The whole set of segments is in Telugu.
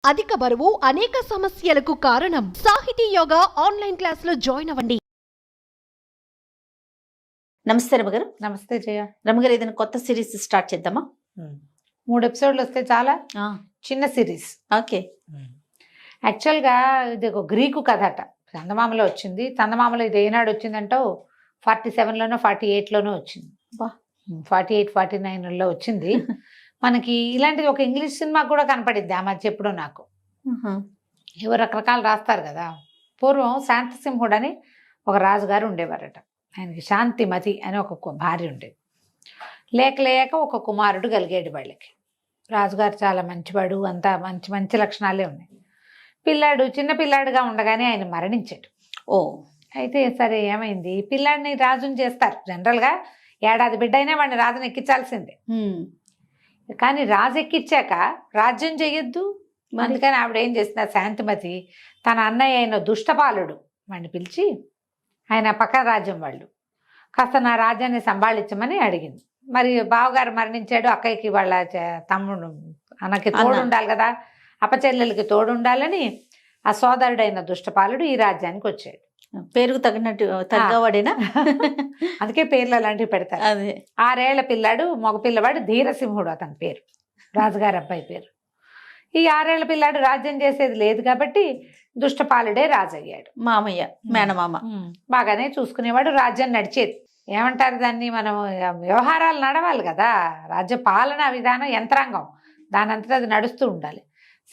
అధిక బరువు అనేక సమస్యలకు కారణం. సాహితీ యోగా ఆన్లైన్ క్లాసులో జాయిన్ అవ్వండి. నమస్తే రమగారు. నమస్తే జయ. రమగారు, ఏదైనా కొత్త సిరీస్ స్టార్ట్ చేద్దామా? 3 ఎపిసోడ్లు వస్తే చాలా. చిన్న సిరీస్. ఓకే. యాక్చువల్గా ఇది ఒక గ్రీకు కథ అట. చందమామలో వచ్చింది. చందమామలో ఇది ఏనాడు వచ్చిందంటో 47లోనో 48లోనో వచ్చింది. 48, 49లో వచ్చింది. మనకి ఇలాంటిది ఒక ఇంగ్లీష్ సినిమా కూడా కనపడింది ఆ మధ్య ఎప్పుడో నాకు. ఎవరు రకరకాలు రాస్తారు కదా. పూర్వం శాంతసింహుడు అని ఒక రాజుగారు ఉండేవారట. ఆయనకి శాంతిమతి అని ఒక భార్య ఉండేది. లేక లేక ఒక కుమారుడు కలిగాడు వాళ్ళకి. రాజుగారు చాలా మంచివాడు, అంతా మంచి మంచి లక్షణాలే ఉన్నాయి. పిల్లాడు చిన్న పిల్లాడుగా ఉండగానే ఆయన మరణించాడు. అయితే సరే ఏమైంది, పిల్లాడిని రాజుని చేస్తారు జనరల్గా. ఏడాది బిడ్డ అయినా వాడిని రాజుని ఎక్కించాల్సిందే. కానీ రాజు ఎక్కించాక రాజ్యం చెయ్యొద్దు. అందుకని ఆవిడ ఏం చేసిన శాంతిమతి తన అన్నయ్య అయిన దుష్టపాలుడు వాడిని పిలిచి, ఆయన పక్క రాజ్యం వాళ్ళు, కాస్త నా రాజ్యాన్ని సంభాళించమని అడిగింది. మరి బావగారు మరణించాడు, అక్కయ్యకి వాళ్ళ తమ్ముడు అన్నకి తోడు ఉండాలి కదా, అపచెల్లెలకి తోడు ఉండాలని ఆ సోదరుడైన దుష్టపాలుడు ఈ రాజ్యానికి వచ్చాడు. పేరుకు తగినట్టు తగ్గవాడేనా? అందుకే పేర్లు అలాంటివి పెడతారు. అదే 6 ఏళ్ల పిల్లాడు, మగ పిల్లవాడు ధీరసింహుడు అతని పేరు, రాజుగారి అబ్బాయి పేరు. ఈ 6 ఏళ్ల పిల్లాడు రాజ్యం చేసేది లేదు కాబట్టి దుష్టపాలుడే రాజు అయ్యాడు. మామయ్య, మేనమామ బాగానే చూసుకునేవాడు. రాజ్యం నడిచేది. ఏమంటారు దాన్ని, మనం వ్యవహారాలు నడవాలి కదా. రాజ్య పాలనా విధానం యంత్రాంగం, దానంతటా అది నడుస్తూ ఉండాలి.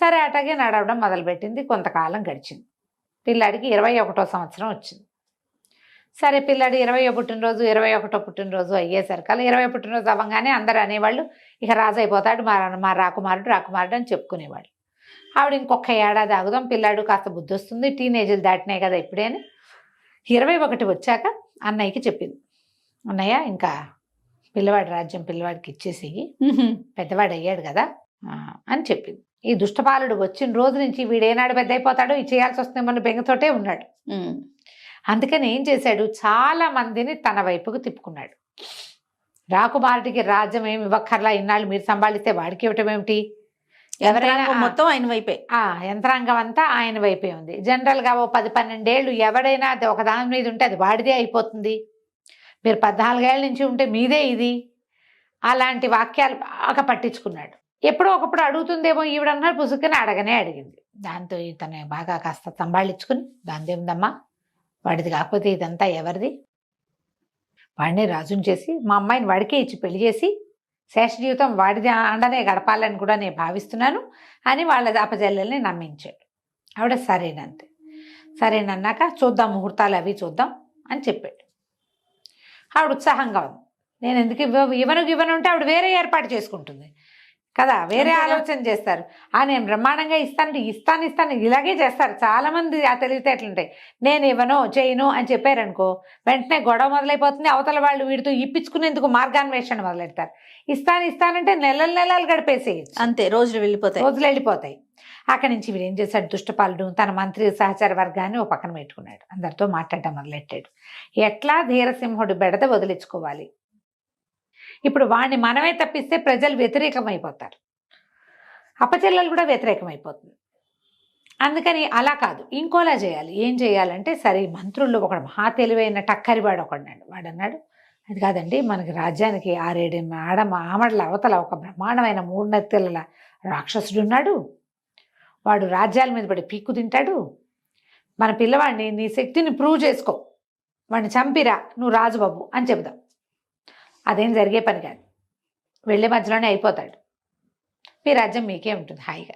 సరే అట్లాగే నడవడం మొదలుపెట్టింది. కొంతకాలం గడిచింది. పిల్లాడికి 21వ సంవత్సరం వచ్చింది. సరే పిల్లాడి 20వ పుట్టినరోజు 21వ పుట్టినరోజు అయ్యేసరికల్లా 20వ పుట్టినరోజు అవ్వగానే అందరూ అనేవాళ్ళు, ఇక రాజు అయిపోతాడు మా రాకుమారుడు అని చెప్పుకునేవాళ్ళు. ఆవిడ ఇంకొక ఏడాది ఆగుదాం, పిల్లాడు కాస్త బుద్ధి వస్తుంది, టీనేజీలు దాటినాయి కదా ఇప్పుడే అని 21 వచ్చాక అన్నయ్యకి చెప్పింది. అన్నయ్య, ఇంకా పిల్లవాడి రాజ్యం పిల్లవాడికి ఇచ్చేసి, పెద్దవాడు అయ్యాడు కదా అని చెప్పింది. ఈ దుష్టపాలుడు వచ్చిన రోజు నుంచి వీడేనాడు పెద్ద అయిపోతాడో ఇది చేయాల్సి వస్తుందేమో బెంగతోటే ఉన్నాడు. అందుకని ఏం చేశాడు, చాలా మందిని తన వైపుకు తిప్పుకున్నాడు. రాకుమారుడికి రాజ్యం ఏమి ఇవ్వక్కర్లా, ఇన్నాళ్ళు మీరు సంభాళిస్తే వాడికి ఇవ్వటం ఏమిటి, ఎవరైనా మొత్తం ఆయన వైపే, యంత్రాంగం అంతా ఆయన వైపే ఉంది. జనరల్గా ఓ 10-12 ఏళ్ళు ఎవడైనా అది ఒక దాని మీద ఉంటే అది వాడిదే అయిపోతుంది. మీరు 14 ఏళ్ళ నుంచి ఉంటే మీదే ఇది. అలాంటి వాక్యాలు బాగా పట్టించుకున్నాడు. ఎప్పుడో ఒకప్పుడు అడుగుతుందేమో ఈవిడన్నారు, పుసుకుని అడిగింది. దాంతో ఇతను బాగా కాస్త సంభాళించుకుని, దాందేముందమ్మా, వాడిది కాకపోతే ఇదంతా ఎవరిది, వాడిని రాజుని చేసి మా అమ్మాయిని వాడికే ఇచ్చి పెళ్లి చేసి శేష జీవితం వాడిది అండనే గడపాలని కూడా నేను భావిస్తున్నాను అని వాళ్ళ అపజల్లెల్ని నమ్మించాడు. ఆవిడ సరేనంతే. సరేనన్నాక చూద్దాం, ముహూర్తాలు అవి చూద్దాం అని చెప్పాడు. ఆవిడ ఉత్సాహంగా ఉంది. నేను ఎందుకు ఇవ్వను అంటే ఆవిడ వేరే ఏర్పాటు చేసుకుంటుంది కదా, వేరే ఆలోచన చేస్తారు. నేను బ్రహ్మాండంగా ఇస్తాను ఇలాగే చేస్తారు చాలామంది. ఆ తెలివితేటలుంటాయి. నేను ఇవ్వను చేయను అని చెప్పారనుకో, వెంటనే గొడవ మొదలైపోతుంది. అవతల వాళ్ళు వీడితో ఇప్పించుకునేందుకు మార్గాన్వేషణ మొదలెడతారు. ఇస్తానంటే నెలలు గడిపేసేయచ్చు. అంతే, రోజులు వెళ్ళిపోతాయి. అక్కడి నుంచి వీడు ఏం చేశాడు, దుష్టపాలుడు తన మంత్రి సహచర వర్గాన్ని ఓ పక్కన పెట్టుకున్నాడు. అందరితో మాట్లాడటం మొదలెట్టాడు. ఎట్లా ధీరసింహుడి బెడద వదిలించుకోవాలి, ఇప్పుడు వాడిని మనమే తప్పిస్తే ప్రజలు వ్యతిరేకమైపోతారు, అపచెల్లెలు కూడా వ్యతిరేకమైపోతుంది. అందుకని అలా కాదు, ఇంకోలా చేయాలి. ఏం చేయాలంటే, సరే మంత్రుల్లో ఒకడు మహా తెలివైన టక్కరివాడు ఒకడున్నాడు. వాడన్నాడు, అది కాదండి, మనకి రాజ్యానికి 6-7 ఆమడల అవతల ఒక బ్రహ్మాండమైన 3 నెత్తెల రాక్షసుడు ఉన్నాడు. వాడు రాజ్యాల మీద పడి పీక్కు తింటాడు. మన పిల్లవాడిని నీ శక్తిని ప్రూవ్ చేసుకో, వాడిని చంపిరా, నువ్వు రాజుబాబు అని చెబుదాం. అదేం జరిగే పని కాదు, వెళ్ళే మధ్యలోనే అయిపోతాడు. మీ రాజ్యం మీకే ఉంటుంది హాయిగా.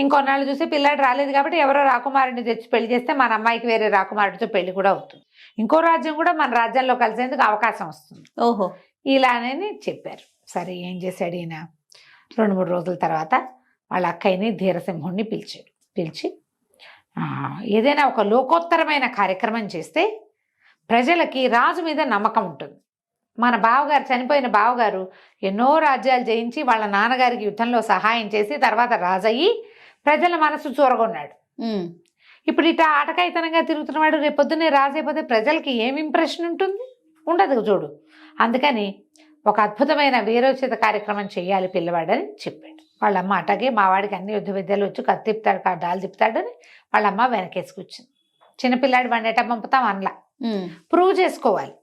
ఇంకొన్నాళ్ళు చూసి పిల్లాడు రాలేదు కాబట్టి ఎవరో రాకుమారుడిని తెచ్చి పెళ్లి చేస్తే మన అమ్మాయికి వేరే రాకుమారుడితో పెళ్లి కూడా అవుతుంది. ఇంకో రాజ్యం కూడా మన రాజ్యంలో కలిసేందుకు అవకాశం వస్తుంది. ఓహో, ఇలానే చెప్పారు. సరే ఏం చేశాడు ఈయన, 2-3 రోజుల తర్వాత వాళ్ళ అక్కయ్యని ధీరసింహుడిని పిలిచి ఏదైనా ఒక లోకోత్తరమైన కార్యక్రమం చేస్తే ప్రజలకి రాజు మీద నమ్మకం ఉంటుంది. మన బావగారు, చనిపోయిన బావగారు ఎన్నో రాజ్యాలు జయించి వాళ్ళ నాన్నగారికి యుద్ధంలో సహాయం చేసి తర్వాత రాజయ్యి ప్రజల మనసు చూరగొన్నాడు. ఇప్పుడు ఇట్లా ఆటకాయితనంగా తిరుగుతున్నవాడు రేపొద్దునే రాజు అయిపోతే ప్రజలకి ఏం ఇంప్రెషన్ ఉంటుంది, ఉండదు చూడు. అందుకని ఒక అద్భుతమైన వీరోచిత కార్యక్రమం చేయాలి పిల్లవాడని చెప్పాడు. వాళ్ళమ్మ అటగే మా వాడికి అన్ని యుద్ధ విద్యలు వచ్చు, కత్తి తిప్పుతాడు, డాలు తిప్పుతాడు అని వాళ్ళమ్మ వెనకేసి కూర్చుంది. చిన్నపిల్లాడు వాడిని ఎట్లా పంపుతాం అనలా, ప్రూవ్ చేసుకోవాలి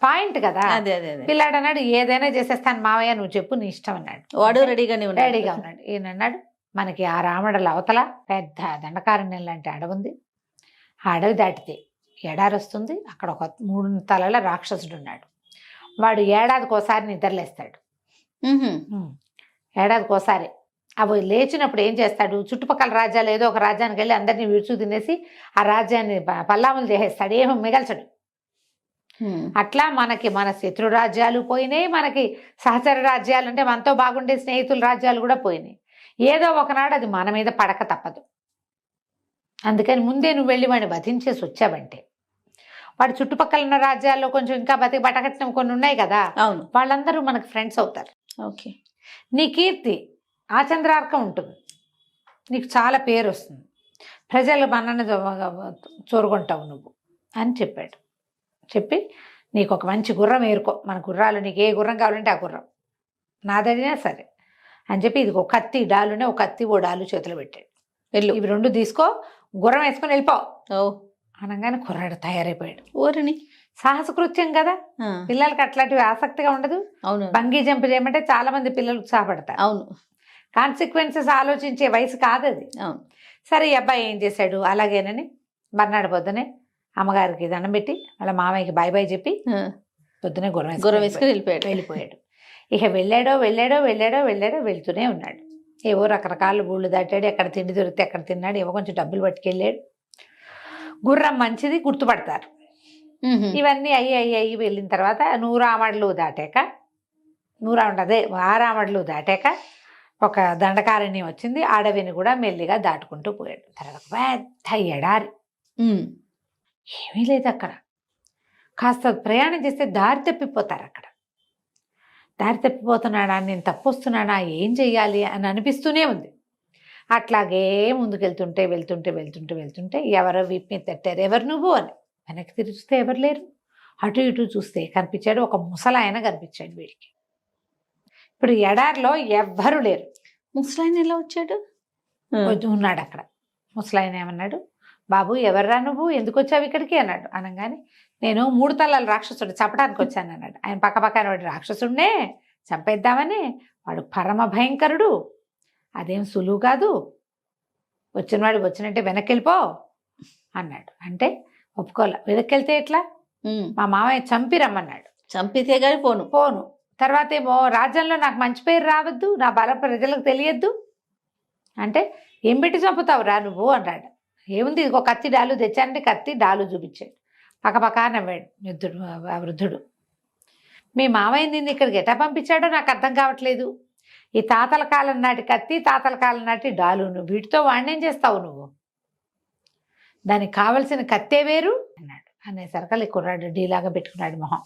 పాయింట్ కదా. అదే అదే అదే. పిల్లాడు అన్నాడు ఏదైనా చేసేస్తాను మావయ్య, నువ్వు చెప్పు నీ ఇష్టం అన్నాడు. వాడు రెడీగానే రెడీగా ఉన్నాడు. ఈయన అన్నాడు మనకి ఆ రామడల అవతల పెద్ద దండకారణ్యం లాంటి అడవి ఉంది, ఆ అడవి దాటితే ఎడారి వస్తుంది, అక్కడ ఒక 3 తలల రాక్షసుడు ఉన్నాడు, వాడు ఏడాదికోసారి నిద్రలేస్తాడు. ఏడాదికోసారి అవి లేచినప్పుడు ఏం చేస్తాడు, చుట్టుపక్కల రాజ్యాలు ఏదో ఒక రాజ్యానికి వెళ్ళి అందరినీ విడుచు తినేసి ఆ రాజ్యాన్ని పల్లాములు చేసేస్తాడు, ఏమో మిగల్చడు. అట్లా మనకి మన శత్రు రాజ్యాలు పోయినాయి, మనకి సహచర రాజ్యాలు అంటే మనతో బాగుండే స్నేహితుల రాజ్యాలు కూడా పోయినాయి. ఏదో ఒకనాడు అది మన మీద పడక తప్పదు. అందుకని ముందే నువ్వు వెళ్ళి వాడిని వధించేసి వచ్చావంటే వాడి చుట్టుపక్కల ఉన్న రాజ్యాల్లో కొంచెం ఇంకా బతకట్టిన కొన్ని ఉన్నాయి కదా, అవును, వాళ్ళందరూ మనకు ఫ్రెండ్స్ అవుతారు. ఓకే, నీ కీర్తి ఆచంద్రార్కం ఉంటుంది, నీకు చాలా పేరు వస్తుంది, ప్రజలు మనల్ని చోరుకుంటావు నువ్వు అని చెప్పాడు. చెప్పి నీకు ఒక మంచి గుర్రం ఏరుకో, మన గుర్రాలు నీకు ఏ గుర్రం కావాలంటే ఆ గుర్రం నాదడినా సరే అని చెప్పి ఇది ఒక కత్తి డాలునే ఒక కత్తి ఓ డాలు చేతిలో పెట్టాడు. వెళ్ళు, ఇవి 2 తీసుకో, గుర్రం వేసుకొని వెళ్ళిపోవు ఓ అనగానే కుర్రాడు తయారైపోయాడు. ఊరిని సాహసకృత్యం కదా, పిల్లలకి అట్లాంటివి ఆసక్తిగా ఉండదు. అవును, బంగీ జంప్ చేయమంటే చాలా మంది పిల్లలు ఉత్సాహపడతారు. అవును, కాన్సిక్వెన్సెస్ ఆలోచించే వయసు కాదు అది. అవును. సరే ఈ అబ్బాయి ఏం చేశాడు, అలాగేనని మర్నాడు పొద్దునే అమ్మగారికి దండం పెట్టి వాళ్ళ మామయ్యకి బాయ్ బాయ్ చెప్పి పొద్దునే గుర్రం వేసుకుని వెళ్ళిపోయాడు. ఇక వెళ్ళాడో వెళ్తూనే ఉన్నాడు. ఏవో రకరకాల ఊళ్ళు దాటాడు, ఎక్కడ తిండి దొరికితే ఎక్కడ తిన్నాడు, ఏవో కొంచెం డబ్బులు పట్టుకెళ్ళాడు. గుర్రం మంచిది, గుర్తుపడతారు. ఇవన్నీ అయ్యి వెళ్ళిన తర్వాత 100 ఆమడలు దాటాక 6 ఆమడలు దాటాక ఒక దండకారణ్యం వచ్చింది. అడవిని కూడా మెల్లిగా దాటుకుంటూ పోయాడు. తర్వాత పెద్ద ఎడారి, ఏమీ లేదు అక్కడ. కాస్త ప్రయాణం చేస్తే దారి తప్పిపోతారు. అక్కడ దారి తప్పిపోతున్నాడా, నేను తప్పొస్తున్నానా, ఏం చెయ్యాలి అని అనిపిస్తూనే ఉంది. అట్లాగే వెళ్తుంటే ఎవరో వీపు మీద తట్టారు, ఎవరు నువ్వు అని. వెనక్కి తిరిగి చూస్తే ఎవరు లేరు. అటు ఇటు చూస్తే కనిపించాడు ఒక ముసలాయన కనిపించాడు వీడికి. ఇప్పుడు ఎడారిలో ఎవ్వరూ లేరు. ముసలాయన ఎలా వచ్చాడు? ఉన్నాడు అక్కడ. ముసలాయన ఏమన్నాడు, బాబు ఎవర్రా నువ్వు, ఎందుకు వచ్చావు ఇక్కడికి అన్నాడు. అనగానే నేను 3 తలల రాక్షసుడు చంపడానికి వచ్చాను అన్నాడు. ఆయన పక్కన వాడి రాక్షసుడినే చంపేద్దామని, వాడు పరమ భయంకరుడు, అదేం సులువు కాదు, వచ్చినవాడు వచ్చినట్టే వెనక్కి వెళ్ళిపో అన్నాడు. అంటే ఒప్పుకోలే. వెనక్కి వెళ్తే ఎట్లా, మా మామయ్య చంపి రమ్మన్నాడు. చంపితే గాని పోను. తర్వాత ఏమో రాజ్యంలో నాకు మంచి పేరు రావద్దు, నా బల ప్రజలకు తెలియద్దు అంటే ఏం పెట్టి చంపుతావురా నువ్వు అన్నాడు. ఏముంది, ఇదిగో కత్తి డాలు తెచ్చానంటే కత్తి డాలు చూపించాడు. పక్కపక్క నవ్వాడు ఆ వృద్ధుడు. మీ మామయ్య నిన్ను ఇక్కడికి ఎట్టా పంపించాడో నాకు అర్థం కావట్లేదు. ఈ తాతల కాలం నాటి కత్తి, తాతల కాలం నాటి డాలు, నువ్వు వీటితో వాడినేం చేస్తావు నువ్వు, దానికి కావలసిన కత్తే వేరు అన్నాడు. అనేసరికి కుర్రాడు డీలాగా పెట్టుకున్నాడు మొహం.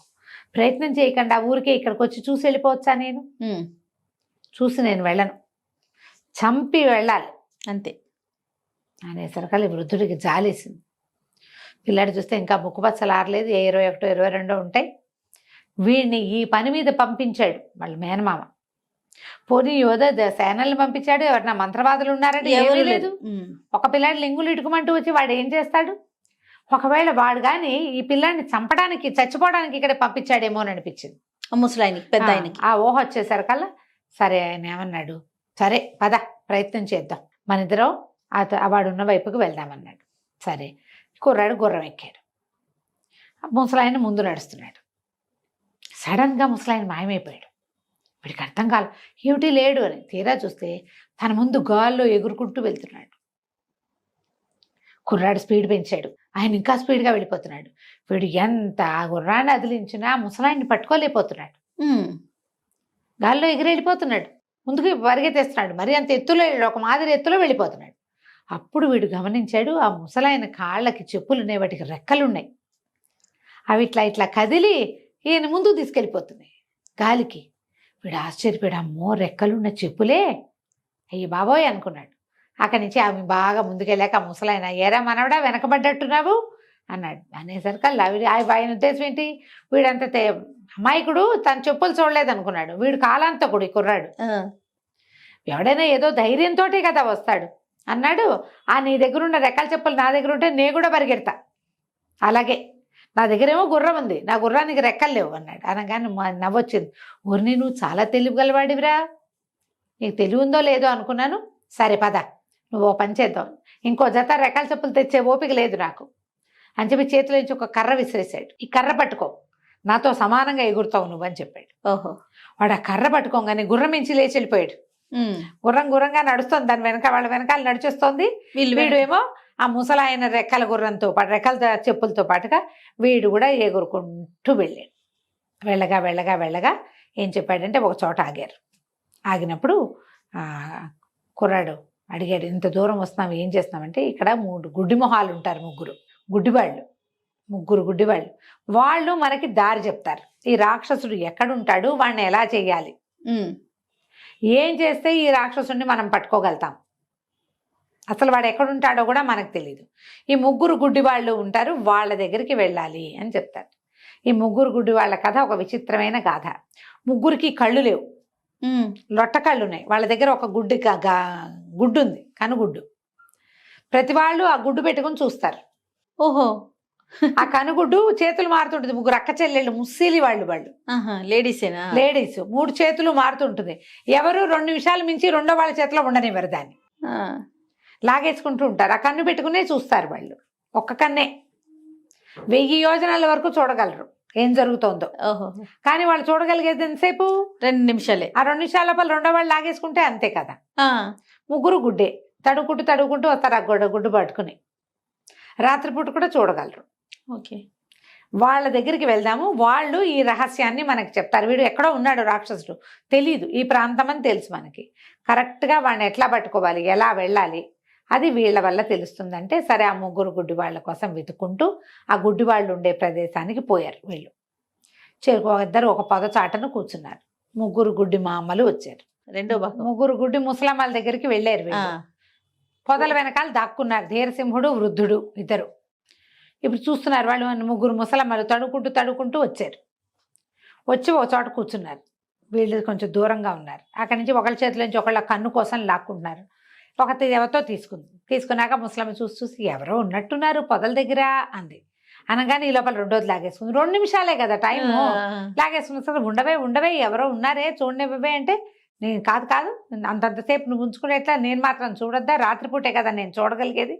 ప్రయత్నం చేయకుండా ఊరికే ఇక్కడికి వచ్చి చూసి వెళ్ళిపోవచ్చా, నేను చూసి నేను వెళ్ళను, చంపి వెళ్ళాలి అంతే అనేసరికి వృద్ధుడికి జాలేసింది. పిల్లాడు చూస్తే ఇంకా ముక్కుపచ్చలు ఆరలేదు, 21, 22 ఉంటాయి. వీడిని ఈ పని మీద పంపించాడు వాళ్ళ మేనమామ. పోనీ యోధ సేనల్ని పంపించాడు, ఎవరన్నా మంత్రవాదులు ఉన్నారంటే ఏమీ లేదు. ఒక పిల్లాడు లింగులు ఇటుకమంటూ వచ్చి వాడు ఏం చేస్తాడు? ఒకవేళ వాడు కానీ ఈ పిల్లాడిని చంపడానికి చచ్చిపోవడానికి ఇక్కడ పంపించాడేమో అని అనిపించింది ముసలాయనికి, పెద్ద ఆయనకి. ఆ ఊహ వచ్చేసరికల్లా సరే ఆయన ఏమన్నాడు, సరే పద ప్రయత్నం చేద్దాం, మన ఇద్దరం వాడున్న వైపుకి వెళ్దామన్నాడు. సరే కుర్రాడు గుర్రం ఎక్కాడు. ముసలాయన ముందు నడుస్తున్నాడు. సడన్గా ముసలాయన మాయమైపోయాడు. వీడికి అర్థం కాదు ఏమిటి లేడు అని. తీరా చూస్తే తన ముందు గాల్లో ఎగురుకుంటూ వెళ్తున్నాడు. కుర్రాడు స్పీడ్ పెంచాడు, ఆయన ఇంకా స్పీడ్గా వెళ్ళిపోతున్నాడు. వీడు ఎంత గుర్రాన్ని అదిలించినా ముసలాయన్ని పట్టుకోలేకపోతున్నాడు. గాల్లో ఎగిరి వెళ్ళిపోతున్నాడు, ముందుకు పరిగెత్తేస్తున్నాడు. మరి అంత ఎత్తులో, ఒక మాదిరి ఎత్తులో వెళ్ళిపోతున్నాడు. అప్పుడు వీడు గమనించాడు, ఆ ముసలాయన కాళ్ళకి చెప్పులు ఉన్నాయి, వాటికి రెక్కలున్నాయి. అవి ఇట్లా కదిలి ఈయన ముందుకు తీసుకెళ్ళిపోతున్నాయి గాలికి. వీడు ఆశ్చర్యపోయాడు, అమ్మో రెక్కలున్న చెప్పులే, అయ్యి బాబోయ్ అనుకున్నాడు. అక్కడి నుంచి ఆమె బాగా ముందుకెళ్ళాక ముసలాయన, ఏరా మనవడా వెనకబడ్డట్టున్నావు అన్నాడు. అనేసరికి ఆయన ఉద్దేశం ఏంటి, వీడంత అమాయకుడు, తన చెప్పులు చూడలేదు అనుకున్నాడు. వీడు కాలాంతకుడు ఈ కుర్రాడు. ఎవడైనా ఏదో ధైర్యంతో కదా వస్తాడు అన్నాడు. నీ దగ్గర ఉన్న రెక్కల చెప్పులు నా దగ్గర ఉంటే నేను కూడా పరిగెడతా, అలాగే నా దగ్గరేమో గుర్రం ఉంది, నా గుర్రానికి రెక్కలు లేవు అన్నాడు. అనగానే నవ్వొచ్చింది. ఊరిని నువ్వు చాలా తెలివిగలవాడివిరా, నీకు తెలివి ఉందో లేదో అనుకున్నాను. సరే పద, నువ్వు ఓ పని చేద్దాం, ఇంకో జత రెక్కల చెప్పులు తెచ్చే ఓపిక లేదు నాకు అని చెప్పి చేతిలో నుంచి ఒక కర్ర విసిరేసాడు. ఈ కర్ర పట్టుకో, నాతో సమానంగా ఎగురుతావు నువ్వు అని చెప్పాడు. ఓహో. వాడు ఆ కర్ర పట్టుకోగానే గుర్రం మించి లేచి వెళ్ళిపోయాడు. గుర్రంగా నడుస్తుంది, దాని వాళ్ళ వెనకాల నడిచేస్తోంది. వీడు ఏమో ఆ ముసలాయన రెక్కల గుర్రంతో పాటు రెక్కల చెప్పులతో పాటుగా వీడు కూడా ఎగురుకుంటూ వెళ్ళాడు. వెళ్ళగా ఏం చెప్పాడంటే ఒక చోట ఆగారు. ఆగినప్పుడు కుర్రాడు అడిగాడు, ఇంత దూరం వస్తున్నాం ఏం చేస్తున్నామంటే, ఇక్కడ 3 గుడ్డి మొహాలు ఉంటారు, ముగ్గురు గుడ్డివాళ్ళు. వాళ్ళు మనకి దారి చెప్తారు. ఈ రాక్షసుడు ఎక్కడుంటాడు, వాడిని ఎలా చేయాలి, ఏం చేస్తే ఈ రాక్షసుడిని మనం పట్టుకోగలుగుతాం, అసలు వాడు ఎక్కడుంటాడో కూడా మనకు తెలియదు. ఈ 3 గుడ్డి వాళ్ళు ఉంటారు, వాళ్ళ దగ్గరికి వెళ్ళాలి అని చెప్తారు. ఈ 3 గుడ్డి వాళ్ళ కథ ఒక విచిత్రమైన గాథ. 3కి కళ్ళు లేవు, లొట్ట కళ్ళు ఉన్నాయి. వాళ్ళ దగ్గర ఒక గుడ్డు ఉంది, కనుగుడ్డు. ప్రతి వాళ్ళు ఆ గుడ్డు పెట్టుకుని చూస్తారు. ఓహో. ఆ కనుగుడ్డు చేతులు మారుతుంటుంది. 3 అక్క చెల్లెళ్ళు, ముస్సిలి వాళ్ళు లేడీసేనా? లేడీస్. 3 చేతులు మారుతుంటుంది. ఎవరు 2 నిమిషాలు మించి రెండో వాళ్ళ చేతిలో ఉండనివ్వరు, దాన్ని లాగేసుకుంటూ ఉంటారు. ఆ కన్ను పెట్టుకునే చూస్తారు వాళ్ళు. ఒక్క కన్నే 1000 యోజనాల వరకు చూడగలరు ఏం జరుగుతోందో. ఓహో. కానీ వాళ్ళు చూడగలిగేది ఎంతసేపు? 2 నిమిషాలే. ఆ 2 నిమిషాల లోపల రెండో వాళ్ళు లాగేసుకుంటే అంతే కదా. 3 గుడ్డే తడుకుంటూ వస్తారు ఆ గుడ్డు పట్టుకుని. రాత్రిపూట కూడా చూడగలరు. ఓకే. వాళ్ళ దగ్గరికి వెళ్దాము. వాళ్ళు ఈ రహస్యాన్ని మనకి చెప్తారు. వీడు ఎక్కడో ఉన్నాడు రాక్షసుడు, తెలీదు, ఈ ప్రాంతం అని తెలుసు మనకి. కరెక్ట్గా వాడిని ఎట్లా పట్టుకోవాలి, ఎలా వెళ్ళాలి, అది వీళ్ళ వల్ల తెలుస్తుందంటే సరే ఆ 3 గుడ్డి వాళ్ళ కోసం వెతుక్కుంటూ ఆ గుడ్డి వాళ్ళు ఉండే ప్రదేశానికి పోయారు. వీళ్ళు ఇద్దరు ఒక పొద చాటను కూర్చున్నారు. 3 గుడ్డి మామలు వచ్చారు. 3 గుడ్డి ముసలమ్మల దగ్గరికి వెళ్ళారు. వీళ్ళు పొదల వెనకాల దాక్కున్నారు. ధీరసింహుడు, వృద్ధుడు ఇద్దరు. ఇప్పుడు చూస్తున్నారు వాళ్ళు. 3 ముసలమ్మలు తడుకుంటూ వచ్చారు. వచ్చి ఒక చోట కూర్చున్నారు. వీళ్ళు కొంచెం దూరంగా ఉన్నారు. అక్కడి నుంచి ఒకళ్ళ చేతిలో నుంచి ఒకళ్ళ కన్ను కోసం లాక్కుంటున్నారు. ఒకటి ఎవరితో తీసుకున్నాక ముసలమ్మ చూసి ఎవరో ఉన్నట్టున్నారు పొదల దగ్గర అంది. అనగానే ఈ లోపల రెండోది లాగేసుకుంది. 2 నిమిషాలే కదా టైము. లాగేసుకున్న సరే ఉండవే ఎవరో ఉన్నారే చూడనివ్వవే అంటే, నేను కాదు అంతంతసేపు నువ్వు ఉంచుకునేట్లా నేను మాత్రం చూడొద్దా, రాత్రిపూటే కదా నేను చూడగలిగేది.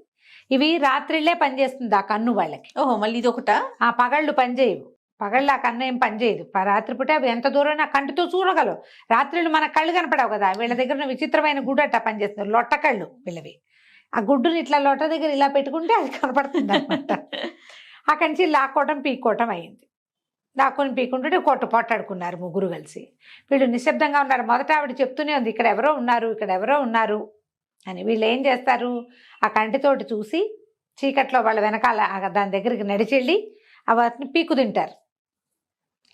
ఇవి రాత్రిళ్ళే పనిచేస్తుంది ఆ కన్ను వాళ్ళకి. ఓహో, మళ్ళీ ఇది ఒకట. ఆ పగళ్ళు పనిచేయవు. పగళ్ళు ఆ కన్ను ఏం పనిచేయదు. రాత్రిపూట అవి ఎంత దూరం ఆ కంటితో చూడగలవు. రాత్రిళ్ళు మన కళ్ళు కనపడవు కదా. వీళ్ళ దగ్గర విచిత్రమైన గుడ్డు అట్టా పనిచేస్తుంది. లొట్ట కళ్ళు వీళ్ళవి. ఆ గుడ్డుని ఇట్లా లొట్ట దగ్గర ఇలా పెట్టుకుంటే అది కనపడుతుంది అనమాట. అక్కడి నుంచి లాక్కోవటం పీక్కోవటం అయింది. లాక్కొని పీక్కుంటుంటే పొట్టాడుకున్నారు 3 కలిసి. వీళ్ళు నిశ్శబ్దంగా ఉన్నారు. మొదట ఆవిడ చెప్తూనే ఉంది, ఇక్కడ ఎవరో ఉన్నారు అని. వీళ్ళు ఏం చేస్తారు, ఆ కంటితోటి చూసి చీకట్లో వాళ్ళ వెనకాల దాని దగ్గరికి నడిచెళ్ళి వాటిని పీకు తింటారు.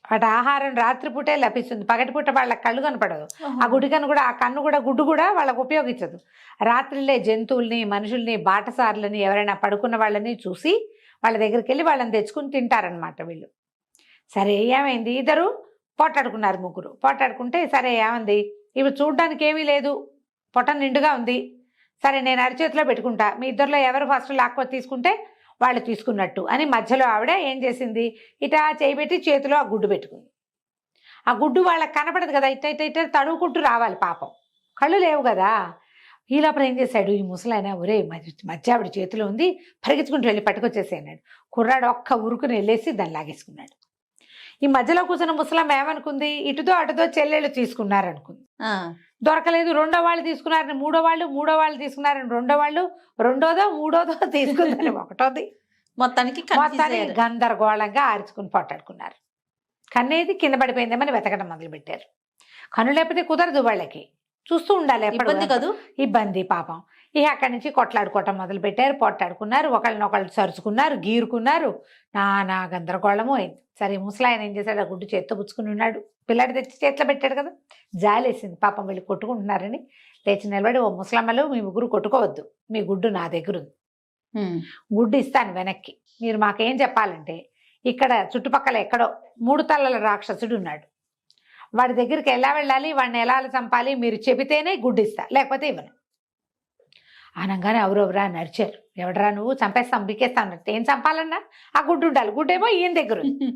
వాటి ఆహారం రాత్రిపూటే లభిస్తుంది. పగటిపూట వాళ్ళ కళ్ళు కనపడదు. ఆ గుడ్డు కూడా వాళ్ళకు ఉపయోగించదు. రాత్రిలే జంతువుల్ని, మనుషుల్ని, బాటసారులని, ఎవరైనా పడుకున్న వాళ్ళని చూసి వాళ్ళ దగ్గరికి వెళ్ళి వాళ్ళని తెచ్చుకుని తింటారనమాట వీళ్ళు. సరే ఏమైంది, ఇద్దరు పోటాడుకున్నారు. 3 పోటాడుకుంటే సరే ఏమంది, ఇవి చూడ్డానికి ఏమీ లేదు, పొట్ట నిండుగా ఉంది, సరే నేను అరిచేతిలో పెట్టుకుంటా, మీ ఇద్దరిలో ఎవరు ఫస్ట్ లాక్కో తీసుకుంటే వాళ్ళు తీసుకున్నట్టు అని మధ్యలో ఆవిడ ఏం చేసింది, ఇటా చేయబెట్టి చేతిలో ఆ గుడ్డు పెట్టుకుంది. ఆ గుడ్డు వాళ్ళకి కనపడదు కదా, ఇట్ట తడువుకుంటూ రావాలి పాపం, కళ్ళు లేవు కదా. ఈ లోపల ఏం చేశాడు ఈ ముసలాయన, ఒరే మధ్య ఆవిడ చేతిలో ఉంది, పరిగెత్తుకుంటూ వెళ్ళి పట్టుకొచ్చేసి అన్నాడు. కుర్రాడు ఒక్క ఉరుకుని వెళ్ళేసి దాన్ని లాగేసుకున్నాడు. ఈ మధ్యలో కూర్చున్న ముసలమ్మ ఏమనుకుంది, ఇటుతో అటుతో చెల్లెళ్ళు తీసుకున్నారనుకుంది. దొరకలేదు. రెండో వాళ్ళు తీసుకున్నారని మూడో వాళ్ళు తీసుకున్నారని రెండోదో మూడోదో తీసుకుందని ఒకటోది. మొత్తానికి గందరగోళంగా ఆర్చుకుని పోటాడుకున్నారు. కన్నేది కింద పడిపోయిందేమని వెతకడం మొదలు పెట్టారు. కన్ను లేకపోతే కుదరదు వాళ్ళకి, చూస్తూ ఉండాలి. ఇబ్బంది పాపం. ఇక అక్కడి నుంచి కొట్లాడుకోవటం మొదలు పెట్టారు. పోట్లాడుకున్నారు, ఒకళ్ళనొకళ్ళు సరుచుకున్నారు, గీరుకున్నారు, నానా గందరగోళము అయింది. సరే ముసలాయన ఏం చేశాడు, ఆ గుడ్డు చేత్తో పుచ్చుకుని ఉన్నాడు. పిల్లాడి తెచ్చి చేతిలో పెట్టాడు కదా, జాలేసింది పాపం, వీళ్ళు కొట్టుకుంటున్నారని లేచి నిలబడి, ఓ ముసలమ్మలు మీ 3 కొట్టుకోవద్దు, మీ గుడ్డు నా దగ్గర ఉంది, గుడ్డు ఇస్తాను వెనక్కి. మీరు మాకేం చెప్పాలంటే, ఇక్కడ చుట్టుపక్కల ఎక్కడో 3 తలల రాక్షసుడు ఉన్నాడు, వాడి దగ్గరికి ఎలా వెళ్ళాలి, వాడిని ఎలా చంపాలి మీరు చెబితేనే గుడ్డు ఇస్తా, లేకపోతే ఇవ్వను అనగానే ఎవరెవరా నడిచారు. ఎవడరా నువ్వు, చంపేస్తాం బికేస్తాం అన్నట్టు. ఏం చంపాలన్నా ఆ గుడ్డు ఉండాలి, గుడ్డేమో ఈయన దగ్గర ఉంది.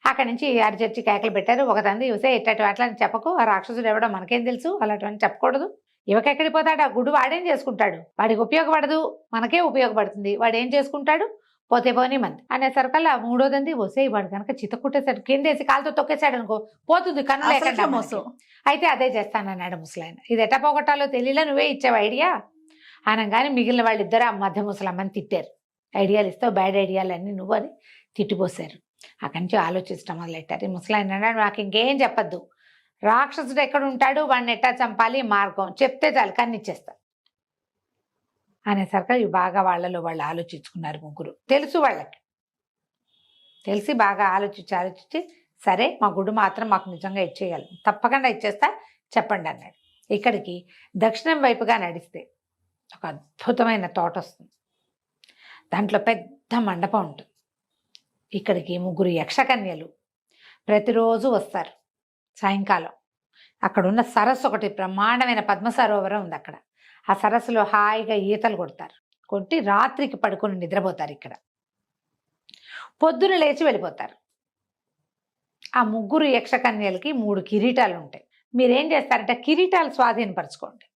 అక్కడి నుంచి అరిచర్చి కేకలు పెట్టారు. ఒక తండ్రి చూసే ఇట్టటి అట్లని చెప్పకు, ఆ రాక్షసుడు ఎవడో మనకేం తెలుసు, అలాంటివన్నీ చెప్పకూడదు. యువకెక్కడికి పోతాడు, ఆ గుడ్డు వాడేం చేసుకుంటాడు, వాడికి ఉపయోగపడదు, మనకే ఉపయోగపడుతుంది, వాడు ఏం చేసుకుంటాడు, పోతే పోనీ మంది అనేసరికల్లా మూడో తంది వసే వాడు కనుక చితకుట్టేశాడు, కిందేసి కాలుతో తొక్కేశాడు అనుకో పోతుంది కన్ను లేకుండా మోసం. అయితే అదే చేస్తానన్నాడు ముసలాయన. ఇది ఎట్ట పోగొట్టాలో తెలియలా, నువ్వే ఇచ్చావు ఐడియా అనగానే మిగిలిన వాళ్ళిద్దరు ఆ మధ్య ముసలమ్మని తిట్టారు. ఐడియాలు ఇస్తావు, బ్యాడ్ ఐడియాలు అన్నీ నువ్వు అని తిట్టిపోసారు. అక్కడి నుంచి ఆలోచించడం మొదలెట్టారు. ఈ ముసలాయన అన్నాడు, నాకు ఇంకేం చెప్పద్దు, రాక్షసుడు ఎక్కడ ఉంటాడు, వాడిని ఎట్టా చంపాలి మార్గం చెప్తే చాలు కన్నిచ్చేస్తా అనేసరికి ఇవి బాగా వాళ్ళలో వాళ్ళు ఆలోచించుకున్నారు. ముగ్గురు తెలుసు వాళ్ళకి, తెలిసి బాగా ఆలోచించి సరే మా గుడి మాత్రం మాకు నిజంగా ఇచ్చేయాలి, తప్పకుండా ఇచ్చేస్తా చెప్పండి అన్నాడు. ఇక్కడికి దక్షిణం వైపుగా నడిస్తే ఒక అద్భుతమైన తోట వస్తుంది. దాంట్లో పెద్ద మండపం ఉంటుంది. ఇక్కడికి ముగ్గురు యక్షకన్యలు ప్రతిరోజు వస్తారు. సాయంకాలం అక్కడున్న సరస్సు ఒకటి బ్రహ్మాండమైన పద్మ సరోవరం ఉంది. అక్కడ ఆ సరస్సులో హాయిగా ఈతలు కొడతారు. కొట్టి రాత్రికి పడుకొని నిద్రపోతారు. ఇక్కడ పొద్దున లేచి వెళ్ళిపోతారు. ఆ ముగ్గురు యక్షకన్యలకి 3 కిరీటాలు ఉంటాయి. మీరేం చేస్తారంటే కిరీటాలు స్వాధీనపరచుకోండి.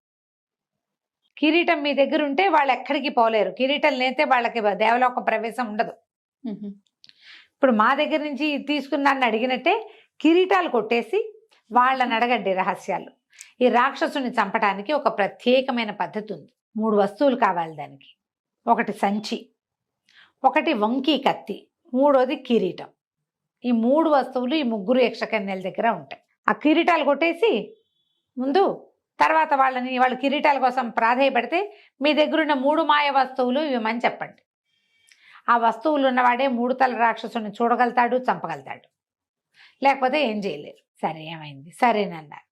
కిరీటం మీ దగ్గర ఉంటే వాళ్ళు ఎక్కడికి పోలేరు. కిరీటం లేతే వాళ్ళకి దేవలోక ప్రవేశం ఉండదు. ఇప్పుడు మా దగ్గర నుంచి తీసుకున్నాన్ని అడిగినట్టే కిరీటాలు కొట్టేసి వాళ్ళని అడగండి రహస్యాలు. ఈ రాక్షసుని చంపడానికి ఒక ప్రత్యేకమైన పద్ధతి ఉంది. 3 వస్తువులు కావాలి దానికి. ఒకటి సంచి, ఒకటి వంకీ కత్తి, మూడోది కిరీటం. ఈ 3 వస్తువులు ఈ ముగ్గురు యక్షకన్యల దగ్గర ఉంటాయి. ఆ కిరీటాలు కొట్టేసి ముందు తర్వాత వాళ్ళ కిరీటాల కోసం ప్రాధేయపడితే మీ దగ్గరున్న 3 మాయ వస్తువులు ఇవ్వమని చెప్పండి. ఆ వస్తువులు ఉన్నవాడే 3 తల రాక్షసుని చూడగలుగుతాడు, చంపగలుగుతాడు, లేకపోతే ఏం చేయలేరు. సరే ఏమైంది, సరేనన్నారు.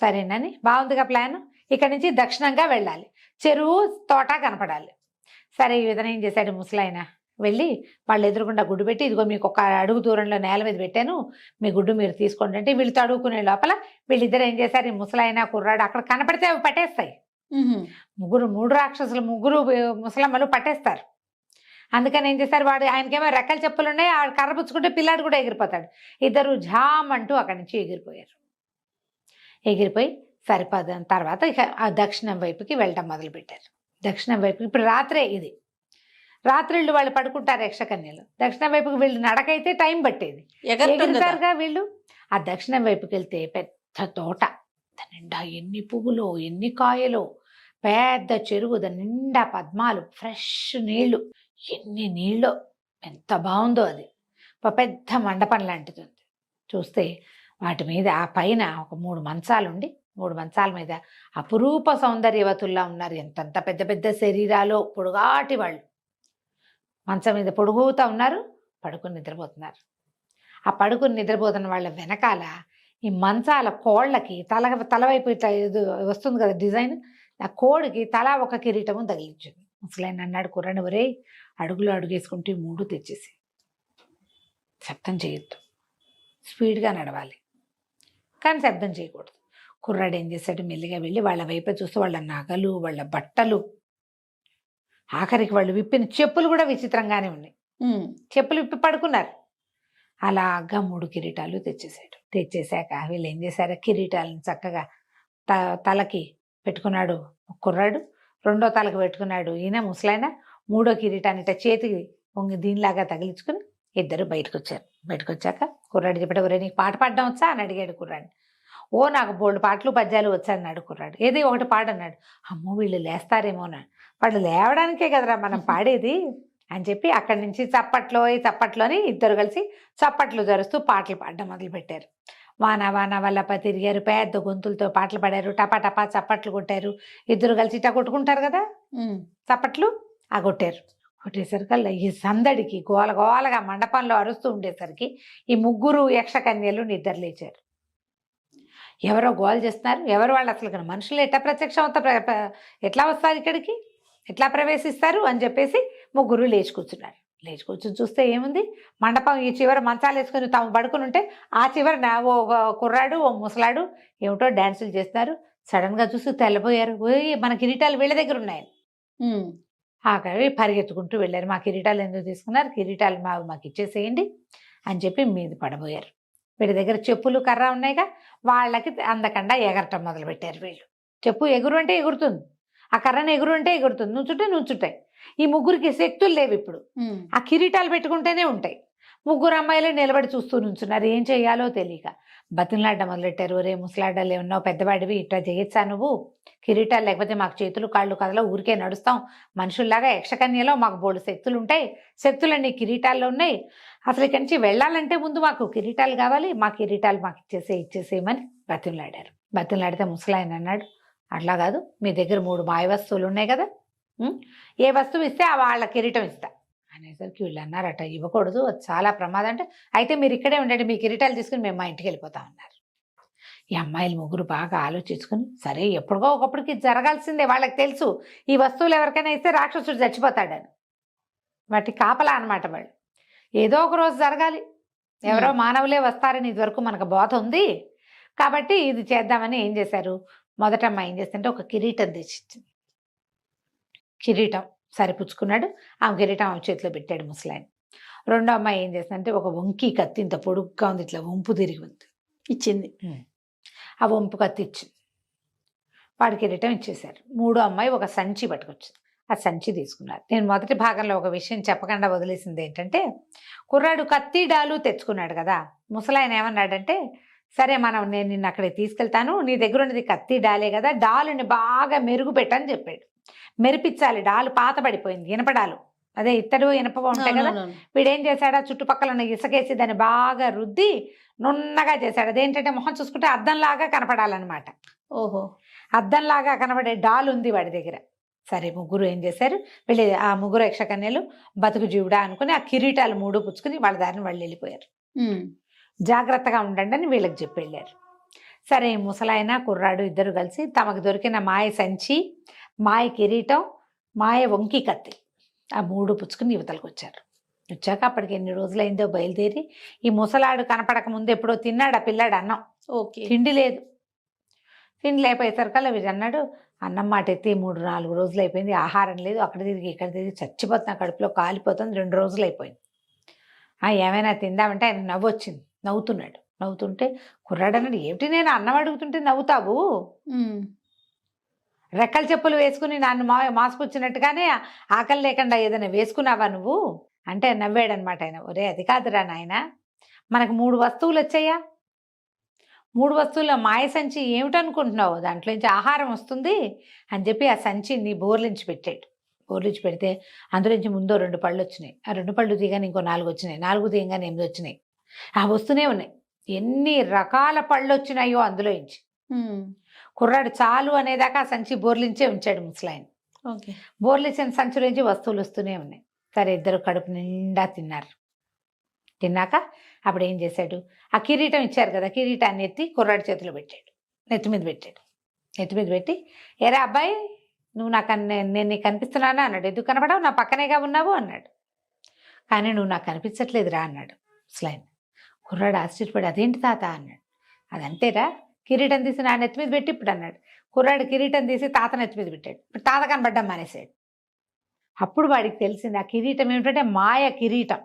సరేనని బాగుందిగా ప్లాన్. ఇక్కడి నుంచి దక్షిణంగా వెళ్ళాలి, చెరువు తోట కనపడాలి. సరే ఈ విధంగా ఏం చేశాడు ముసలాయన, వెళ్ళి వాళ్ళు ఎదురుగుండా గుడ్డు పెట్టి, ఇదిగో మీకు ఒక అడుగు దూరంలో నేల మీద పెట్టాను, మీ గుడ్డు మీరు తీసుకోండి అంటే వీళ్ళు తడుకునే లోపల వీళ్ళిద్దరు ఏం చేశారు, ఈ ముసలాయన కుర్రాడు అక్కడ కనపడితే అవి పట్టేస్తాయి. 3 రాక్షసులు, 3 ముసలమ్మలు పట్టేస్తారు. అందుకని ఏం చేశారు, వాడు ఆయనకేమో రెక్కల చెప్పులు ఉన్నాయి, ఆ కర్ర పుచ్చుకుంటే పిల్లాడు కూడా ఎగిరిపోతాడు. ఇద్దరు ఝామ్ అంటూ అక్కడి నుంచి ఎగిరిపోయారు. ఎగిరిపోయి సరిపద తర్వాత ఇక ఆ దక్షిణం వైపుకి వెళ్ళటం మొదలుపెట్టారు. దక్షిణం వైపు ఇప్పుడు రాత్రే, ఇది రాత్రిళ్ళు వాళ్ళు పడుకుంటారు యక్షకన్యలు. దక్షిణం వైపుకి వీళ్ళు నడకైతే టైం పట్టేది, ఎగురుతారుగా వీళ్ళు. ఆ దక్షిణం వైపుకి వెళ్తే పెద్ద తోట, దాని నిండా ఎన్ని పువ్వులు, ఎన్ని కాయలు, పెద్ద చెరువు, దాని నిండా పద్మాలు, ఫ్రెష్ నీళ్లు, ఎన్ని నీళ్ళు, ఎంత బాగుందో అది. పెద్ద మండపం లాంటిది ఉంది. చూస్తే వాటి మీద ఆ పైన ఒక 3 మంచాలు ఉండి, 3 మంచాల మీద అపురూప సౌందర్యవతుల్లా ఉన్నారు. ఎంతంత పెద్ద పెద్ద శరీరాలు, పొడుగాటి వాళ్ళు మంచం మీద పొడుగుతూ ఉన్నారు, పడుకుని నిద్రపోతున్నారు. ఆ పడుకుని నిద్రపోతున్న వాళ్ళ వెనకాల ఈ మంచాల కోళ్ళకి తలవైపు ఇట్లా వస్తుంది కదా డిజైన్, ఆ కోడికి తలా ఒక కిరీటము తగిలించింది. ముసలాయన అన్నాడు, కుర్రాడు ఒరే అడుగులో అడుగేసుకుంటూ 3 తెచ్చేసి, శబ్దం చేయొద్దు, స్పీడ్గా నడవాలి కానీ శబ్దం చేయకూడదు. కుర్రాడు ఏం చేశాడు, మెల్లిగా వెళ్ళి వాళ్ళ వైపే చూస్తూ వాళ్ళ నగలు, వాళ్ళ బట్టలు, ఆఖరికి వాళ్ళు విప్పిన చెప్పులు కూడా విచిత్రంగానే ఉన్నాయి. చెప్పులు విప్పి పడుకున్నారు. అలాగా 3 కిరీటాలు తెచ్చేసాడు. తెచ్చేసాక వీళ్ళు ఏం చేశారు, కిరీటాలను చక్కగా తలకి పెట్టుకున్నాడు కుర్రాడు, 2వ తలకు పెట్టుకున్నాడు ఈయన ముసలాయన, 3వ కిరీటాన్ని చేతికి పొంగి దీనిలాగా తగిలించుకుని ఇద్దరు బయటకు వచ్చారు. బయటకు వచ్చాక కుర్రాడు చెప్పాడు, ఒరే నీకు పాట పాడడం వచ్చా అని అడిగాడు కుర్రాడు. ఓ నాకు బోల్డ్ పాటలు పద్యాలు వచ్చాయన్నాడు కుర్రాడు. ఏది ఒకటి పాడన్నాడు. అమ్మో వీళ్ళు లేస్తారేమో అన్నాడు. వాళ్ళు లేవడానికే కదరా మనం పాడేది అని చెప్పి అక్కడి నుంచి చప్పట్లోని ఇద్దరు కలిసి చప్పట్లు జరుస్తూ పాటలు పాడడం మొదలుపెట్టారు. వాన వాన వల్లప తిరిగారు, పెద్ద గొంతులతో పాటలు పాడారు, టపా టపా చప్పట్లు కొట్టారు. ఇద్దరు కలిసి ఇట్టా కొట్టుకుంటారు కదా చప్పట్లు, ఆ కొట్టారు. కొట్టేసరికల్లా ఈ సందడికి గోలగోలగా మండపంలో అరుస్తూ ఉండేసరికి ఈ 3 యక్షకన్యలు నిద్రలేచారు. ఎవరో గోల చేస్తున్నారు, ఎవరు వాళ్ళు, అసలు మనుషులు ఎట్లా ప్రత్యక్షం అవుతా, ఎట్లా వస్తారు ఇక్కడికి, ఎట్లా ప్రవేశిస్తారు అని చెప్పేసి 3 లేచి కూర్చున్నారు. లేచుకొచ్చి చూస్తే ఏముంది, మండపం ఈ చివర మంచాలు వేసుకుని తాము పడుకుని ఉంటే ఆ చివర ఓ కుర్రాడు ఓ ముసలాడు ఏమిటో డ్యాన్సులు చేస్తున్నారు. సడన్గా చూసి తెల్లబోయారు. ఓయ్ మన కిరీటాలు వీళ్ళ దగ్గర ఉన్నాయని. ఆఖరి పరిగెత్తుకుంటూ వెళ్ళారు. మా కిరీటాలు ఎందుకు తీసుకున్నారు, కిరీటాలు మాకు ఇచ్చేసేయండి అని చెప్పి మీద పడబోయారు. వీళ్ళ దగ్గర చెప్పులు కర్ర ఉన్నాయిగా, వాళ్ళకి అందకుండా ఎగరటం మొదలుపెట్టారు వీళ్ళు. చెప్పు ఎగురు అంటే ఎగురుతుంది, ఆ కర్రను ఎగురు అంటే ఎగురుతుంది, నుంచుంటే నుంచుంటాయి. ఈ ముగ్గురికి శక్తులు లేవు ఇప్పుడు, ఆ కిరీటాలు పెట్టుకుంటేనే ఉంటాయి. ముగ్గురు అమ్మాయిలు నిలబడి చూస్తూ నుంచున్నారు. ఏం చెయ్యాలో తెలియక బతిలాడడం మొదలెట్టారు. ఒరే ముసలాడలు ఏమన్నావు, పెద్దవాడివి, ఇట్లా చేయొచ్చా నువ్వు, కిరీటాలు లేకపోతే మాకు చేతులు కాళ్ళు కదలా, ఊరికే నడుస్తాం మనుషుల్లాగా. యక్షకన్యలో మాకు బోల్డు శక్తులు ఉంటాయి, శక్తులన్నీ కిరీటాల్లో ఉన్నాయి. అసలు ఇక్కడి నుంచి వెళ్ళాలంటే ముందు మాకు కిరీటాలు కావాలి, మా కిరీటాలు మాకు ఇచ్చేసేయమని బతిలాడారు. బతిలాడితే ముసలాయన అన్నాడు, అట్లా కాదు, మీ దగ్గర 3 మాయ వస్తువులు ఉన్నాయి కదా, ఏ వస్తువు ఇస్తే వాళ్ళ కిరీటం ఇస్తా అనేసరికి వీళ్ళు అన్నారట, ఇవ్వకూడదు, అది చాలా ప్రమాదం. అంటే అయితే మీరు ఇక్కడే ఉండండి, మీ కిరీటాలు తీసుకుని మేము మా ఇంటికి వెళ్ళిపోతాం అన్నారు. ఈ అమ్మాయిలు ముగ్గురు బాగా ఆలోచించుకుని, సరే ఎప్పుడుగో ఒకప్పటికి జరగాల్సిందే, వాళ్ళకి తెలుసు ఈ వస్తువులు ఎవరికైనా ఇస్తే రాక్షసుడు చచ్చిపోతాడని. వాటి కాపలా అనమాట వాళ్ళు. ఏదో ఒక రోజు జరగాలి, ఎవరో మానవులే వస్తారని ఇదివరకు మనకు బోధ ఉంది కాబట్టి ఇది చేద్దామని ఏం చేశారు, మొదట అమ్మాయి ఏం చేస్తుంటే ఒక కిరీటం తెచ్చిచ్చింది. కిరీటం సరిపుచ్చుకున్నాడు, ఆ కిరీటం ఆమె చేతిలో పెట్టాడు ముసలాయన. రెండో అమ్మాయి ఏం చేస్తుందంటే ఒక వంకి కత్తి, ఇంత పొడుగ్గా ఉంది, ఇట్లా వంపు తిరిగి ఉంది, ఇచ్చింది. ఆ వంపు కత్తి ఇచ్చింది, వాడి కిరీటం ఇచ్చేశారు. మూడో అమ్మాయి ఒక సంచి పట్టుకొచ్చింది, ఆ సంచి తీసుకున్నారు. నేను మొదటి భాగంలో ఒక విషయం చెప్పకుండా వదిలేసింది ఏంటంటే, కుర్రాడు కత్తి డాలు తెచ్చుకున్నాడు కదా, ముసలాయన ఏమన్నాడంటే, సరే నేను నిన్ను అక్కడికి తీసుకెళ్తాను, నీ దగ్గర ఉన్నది కత్తి డాలే కదా, డాలుని బాగా మెరుగు పెట్టని చెప్పాడు. మెరిపించాలి, డాలు పాత పడిపోయింది, ఇనపడాలు, అదే ఇత్తడు ఇనప ఉంటాయి కదా. వీడేం చేశాడా, చుట్టుపక్కల ఉన్న ఇసుకేసి దాన్ని బాగా రుద్ది నున్నగా చేశాడు. అదేంటంటే మొహం చూసుకుంటే అద్దంలాగా కనపడాలన్నమాట. ఓహో, అద్దంలాగా కనబడే డాల్ ఉంది వాడి దగ్గర. సరే ముగ్గురు ఏం చేశారు, వెళ్ళి ఆ ముగ్గురు యక్షకన్యలు బతుకు జీవుడా అనుకుని ఆ కిరీటాలు 3 పుచ్చుకుని వాళ్ళ దారిని వాళ్ళు వెళ్ళిపోయారు. జాగ్రత్తగా ఉండండి అని వీళ్ళకి చెప్పి వెళ్ళారు. సరే ముసలాయన కుర్రాడు ఇద్దరు కలిసి తమకు దొరికిన మాయ సంచి, మాయ కిరీటం, మాయ వంకి కత్తి, ఆ 3 పుచ్చుకుని యువతలకు వచ్చారు. వచ్చాక అప్పటికి ఎన్ని రోజులైందో బయలుదేరి, ఈ ముసలాడు కనపడక ముందు ఎప్పుడో తిన్నాడు ఆ పిల్లాడు అన్నం. ఓకే, తిండి లేదు. తిండి లేకపోయేసరికల్లా వీడు అన్నాడు, అన్నం మాట ఎత్తి 3-4 రోజులు అయిపోయింది, ఆహారం లేదు, అక్కడ తిరిగి ఇక్కడ తిరిగి చచ్చిపోతున్నా, కడుపులో కాలిపోతుంది, 2 రోజులు అయిపోయింది. ఏమైనా తిందామంటే ఆయన నవ్వు వచ్చింది, నవ్వుతున్నాడు. నవ్వుతుంటే కుర్రాడు అన్నాడు, ఏమిటి నేను అన్నం అడుగుతుంటే నవ్వుతావు, రెక్కల చెప్పులు వేసుకుని నన్ను మాసుపుచ్చినట్టుగానే ఆకలి లేకుండా ఏదైనా వేసుకున్నావా నువ్వు అంటే నవ్వాడనమాట ఆయన. ఒరే అది కాదురా నాయన, మనకు 3 వస్తువులు వచ్చాయా, 3 వస్తువుల మాయ సంచి ఏమిటనుకుంటున్నావు, దాంట్లో నుంచి ఆహారం వస్తుంది అని చెప్పి ఆ సంచిని బోర్లించి పెట్టాడు. బోర్లించి పెడితే అందులోంచి ముందో 2 పళ్ళు వచ్చినాయి, ఆ 2 పళ్ళు తీయగానే ఇంకో 4 వచ్చినాయి, 4 తీయగానే 8 వచ్చినాయి, ఆ వస్తూనే ఉన్నాయి. ఎన్ని రకాల పళ్ళు వచ్చినాయో అందులోంచి. కుర్రాడు చాలు అనేదాకా ఆ సంచి బోర్లించే ఉంచాడు ముసలాయన. ఓకే, బోర్లించిన సంచులోంచి వస్తువులు వస్తూనే ఉన్నాయి. సరే ఇద్దరు కడుపు నిండా తిన్నారు. తిన్నాక అప్పుడు ఏం చేశాడు, ఆ కిరీటం ఇచ్చారు కదా, కిరీటాన్ని ఎత్తి కుర్రాడి చేతిలో పెట్టాడు, నెత్తి మీద పెట్టాడు. నెత్తి మీద పెట్టి, ఏరా అబ్బాయి నువ్వు నేను నీకు కనిపిస్తున్నానా అన్నాడు. ఎందుకు కనపడావు, నా పక్కనేగా ఉన్నావు అన్నాడు. కానీ నువ్వు నాకు కనిపించట్లేదురా అన్నాడు ముసలాయన. కుర్రాడు ఆశ్చర్యపడి, అదేంటి తాత అన్నాడు. అదంతేరా, కిరీటం తీసి నా నెత్తి మీద పెట్టి ఇప్పుడు అన్నాడు. కుర్రాడు కిరీటం తీసి తాత నెత్తి మీద పెట్టాడు. ఇప్పుడు తాత కనబడ్డం మానేశాడు. అప్పుడు వాడికి తెలిసింది ఆ కిరీటం ఏమిటంటే మాయ కిరీటం.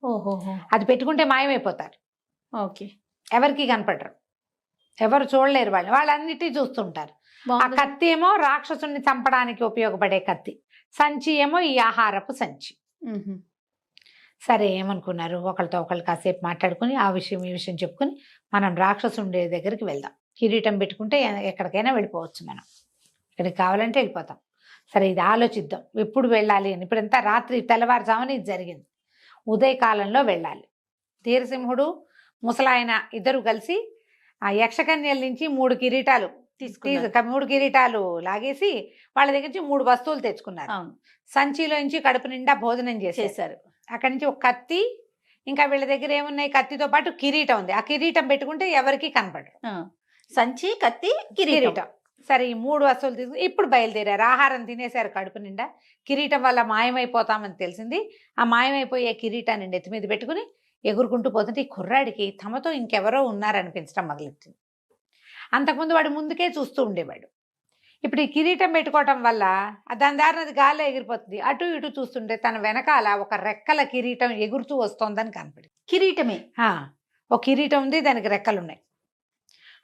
ఓహోహో, అది పెట్టుకుంటే మాయమైపోతారు, ఓకే, ఎవరికి కనపడరు, ఎవరు చూడలేరు, వాళ్ళన్నిటినీ చూస్తుంటారు. ఆ కత్తి ఏమో రాక్షసుని చంపడానికి ఉపయోగపడే కత్తి, సంచి ఏమో ఈ ఆహారపు సంచి. సరే ఏమనుకున్నారు, ఒకరితో ఒకళ్ళు కాసేపు మాట్లాడుకుని ఆ విషయం ఈ విషయం చెప్పుకుని మనం రాక్షసుండే దగ్గరికి వెళ్దాం, కిరీటం పెట్టుకుంటే ఎక్కడికైనా వెళ్ళిపోవచ్చు, మనం ఎక్కడికి కావాలంటే వెళ్ళిపోతాం. సరే ఇది ఆలోచిద్దాం, ఎప్పుడు వెళ్ళాలి అని. ఇప్పుడు ఎంత రాత్రి తెల్లవారుజామున ఇది జరిగింది, ఉదయకాలంలో వెళ్ళాలి. ధీరసింహుడు ముసలాయన ఇద్దరు కలిసి ఆ యక్షకన్యల నుంచి 3 కిరీటాలు 3 కిరీటాలు లాగేసి వాళ్ళ దగ్గర నుంచి 3 వస్తువులు తెచ్చుకున్నారు. సంచిలోంచి కడుపు నిండా భోజనం చేసేసారు. అక్కడి నుంచి ఒక కత్తి, ఇంకా వీళ్ళ దగ్గర ఏమున్నాయి, కత్తితో పాటు కిరీటం ఉంది. ఆ కిరీటం పెట్టుకుంటే ఎవరికి కనపడరు. సంచి, కత్తి, కిరీటం. సరే ఈ 3 వస్తువులు తీసుకుని ఇప్పుడు బయలుదేరారు. ఆహారం తినేశారు కడుపు నిండా. కిరీటం వల్ల మాయమైపోతామని తెలిసింది. ఆ మాయమైపోయే కిరీటాన్ని నెత్తి మీద పెట్టుకుని ఎగురుకుంటూ పోతుంటే ఈ కుర్రాడికి తమతో ఇంకెవరో ఉన్నారనిపించడం మొదలెట్టింది. అంతకుముందు వాడు ముందుకే చూస్తూ ఉండేవాడు. ఇప్పుడు ఈ కిరీటం పెట్టుకోవటం వల్ల దాని దారిన అది గాల్లో ఎగిరిపోతుంది. అటు ఇటు చూస్తుంటే తన వెనకాల ఒక రెక్కల కిరీటం ఎగురుతూ వస్తోందని కనపడింది. కిరీటమే. ఒక కిరీటం ఉంది, దానికి రెక్కలు ఉన్నాయి.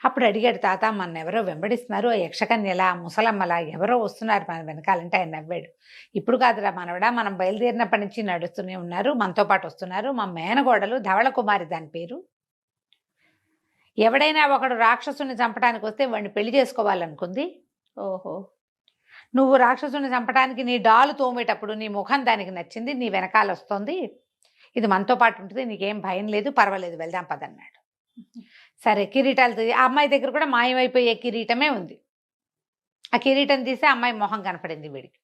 అప్పుడు అడిగాడు, తాత మన ఎవరో వెంబడిస్తున్నారు, ఆ యక్షకన్యలా ముసలమ్మలా ఎవరో వస్తున్నారు మన వెనకాలంటే ఆయన నవ్వాడు. ఇప్పుడు కాదురా మనవడా, మనం బయలుదేరినప్పటి నుంచి నడుస్తూనే ఉన్నారు, మనతో పాటు వస్తున్నారు. మా మేనగోడలు ధవళ కుమారి దాని పేరు. ఎవడైనా ఒకడు రాక్షసుని చంపడానికి వస్తే వాడిని పెళ్లి చేసుకోవాలనుకుంది. ఓహో. నువ్వు రాక్షసుని చంపడానికి నీ డాలు తోమేటప్పుడు నీ ముఖం దానికి నచ్చింది, నీ వెనకాల వస్తుంది, ఇది మనతో పాటు ఉంటుంది, నీకేం భయం లేదు, పర్వాలేదు, వెళ్దాం పదన్నాడు. సరే కిరీటాలు ఆ అమ్మాయి దగ్గర కూడా మాయమైపోయే కిరీటమే ఉంది. ఆ కిరీటం తీసి అమ్మాయి మొహం కనపడింది వీడికి.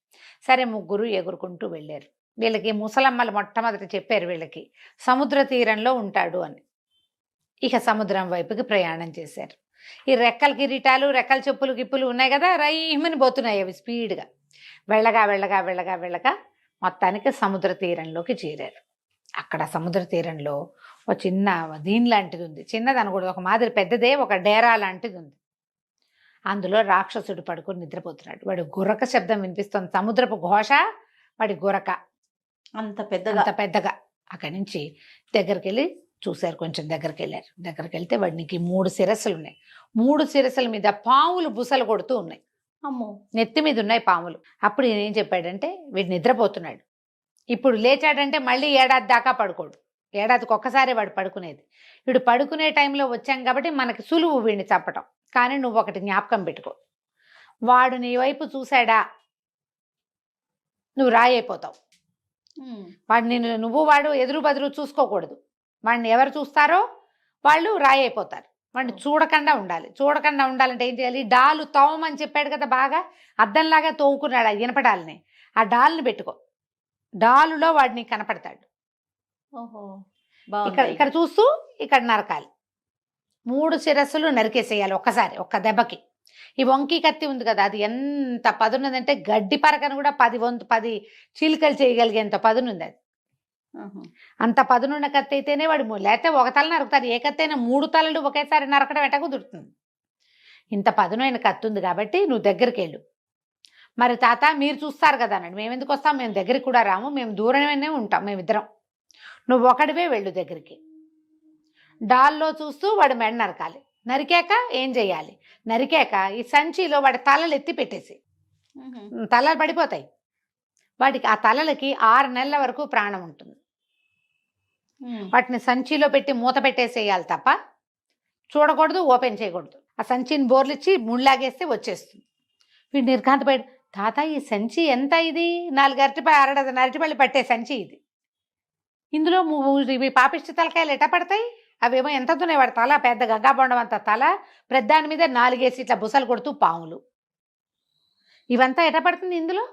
సరే ముగ్గురు ఎగురుకుంటూ వెళ్ళారు. వీళ్ళకి ముసలమ్మలు మొట్టమొదటి చెప్పారు వీళ్ళకి సముద్ర తీరంలో ఉంటాడు అని. ఇక సముద్రం వైపుకి ప్రయాణం చేశారు. ఈ రెక్కల కిరీటాలు, రెక్కల చెప్పులు గిప్పులు ఉన్నాయి కదా, రైమని పోతున్నాయి అవి స్పీడ్గా. వెళ్ళగా వెళ్ళగా వెళ్ళగా వెళ్ళగా మొత్తానికి సముద్ర తీరంలోకి చేరారు. అక్కడ సముద్ర తీరంలో ఒక చిన్న దీని లాంటిది ఉంది, చిన్నది అనకూడదు, ఒక మాదిరి పెద్దదే, ఒక డేరా లాంటిది ఉంది. అందులో రాక్షసుడు పడుకొని నిద్రపోతున్నాడు. వాడు గురక శబ్దం వినిపిస్తుంది, సముద్రపు ఘోష, వాడి గురక అంత పెద్దగా. అక్కడి నుంచి దగ్గరికి వెళ్ళి చూశారు, కొంచెం దగ్గరికి వెళ్ళారు. దగ్గరికి వెళ్తే వాడికి 3 శిరస్సులు ఉన్నాయి. 3 శిరస్సుల మీద పాములు బుసలు కొడుతూ ఉన్నాయి. అమ్మో. నెత్తి మీద ఉన్నాయి పాములు. అప్పుడు ఈయన ఏం చెప్పాడంటే, వీడు నిద్రపోతున్నాడు, ఇప్పుడు లేచాడంటే మళ్ళీ ఏడాది దాకా పడుకోడు, ఏడాదికి ఒక్కసారి వాడు పడుకునేది. వీడు పడుకునే టైంలో వచ్చాం కాబట్టి మనకి సులువు వీడిని చంపటం. కానీ నువ్వు ఒకటి జ్ఞాపకం పెట్టుకో, వాడు నీ వైపు చూశాడా నువ్వు రాయైపోతావు. వాడిని నువ్వు వాడు ఎదురు బదురు చూసుకోకూడదు. వాడిని ఎవరు చూస్తారో వాళ్ళు రాయైపోతారు. వాడిని చూడకుండా ఉండాలి. చూడకుండా ఉండాలంటే ఏం చేయాలి, డాలు తోమని చెప్పాడు కదా, బాగా అద్దంలాగా తోముకున్నాడు ఆ ఇనపడాలని, ఆ డాల్ని పెట్టుకో, డాలులో వాడిని కనపడతాడు. ఓహో. ఇక్కడ చూస్తూ ఇక్కడ నరకాలి. 3 శిరస్సులు నరికేసేయాలి ఒక్కసారి, ఒక్క దెబ్బకి. ఈ వంకి కత్తి ఉంది కదా, అది ఎంత పదునుందంటే గడ్డి పరకను కూడా 10 చీలికలు చేయగలిగేంత పదునుంది అది. అంత పదునున్న కత్తి అయితేనే వాడు, లేకపోతే ఒక తల నరుకుతారు. ఏ కత్తి అయినా 3 తలలు ఒకేసారి నరకడం ఎట్ట కుదురుతుంది. ఇంత పదునైన కత్తి ఉంది కాబట్టి నువ్వు దగ్గరికి వెళ్ళు. మరి తాత మీరు చూస్తారు కదా అన్నాడు. మేము ఎందుకు వస్తాం, మేము దగ్గరికి కూడా రాము, మేము దూరమే ఉంటాం మేమిద్దరం, నువ్వు ఒకడివే వెళ్ళు దగ్గరికి. డాల్లో చూస్తూ వాడు మెడ నరకాలి. నరికాక ఏం చెయ్యాలి, నరికాక ఈ సంచిలో వాడి తలలు ఎత్తి పెట్టేసి, తలలు పడిపోతాయి వాటికి. ఆ తలలకి 6 నెలల వరకు ప్రాణం ఉంటుంది. వాటిని సంచిలో పెట్టి మూత పెట్టేసేయాలి తప్ప చూడకూడదు, ఓపెన్ చేయకూడదు. ఆ సంచిని బోర్లిచ్చి ముళ్ళాగేస్తే వచ్చేస్తుంది. వీడు నిర్ఘాంతపడి, తాత ఈ సంచి ఎంత, ఇది 4 అరటిపళ్ళు పట్టే సంచి ఇది, ఇందులో ఇవి పాపిష్టి తలకాయలు ఎట్ట పడతాయి, అవేమో ఎంత ఉన్నాయి, వాడి తల పెద్ద గగ్గాబొండం అంత తల, ప్రధాని మీద 4 వేసి ఇట్లా బుసలు కొడుతూ పాములు, ఇవంతా ఎట్ట పడుతుంది ఇందులో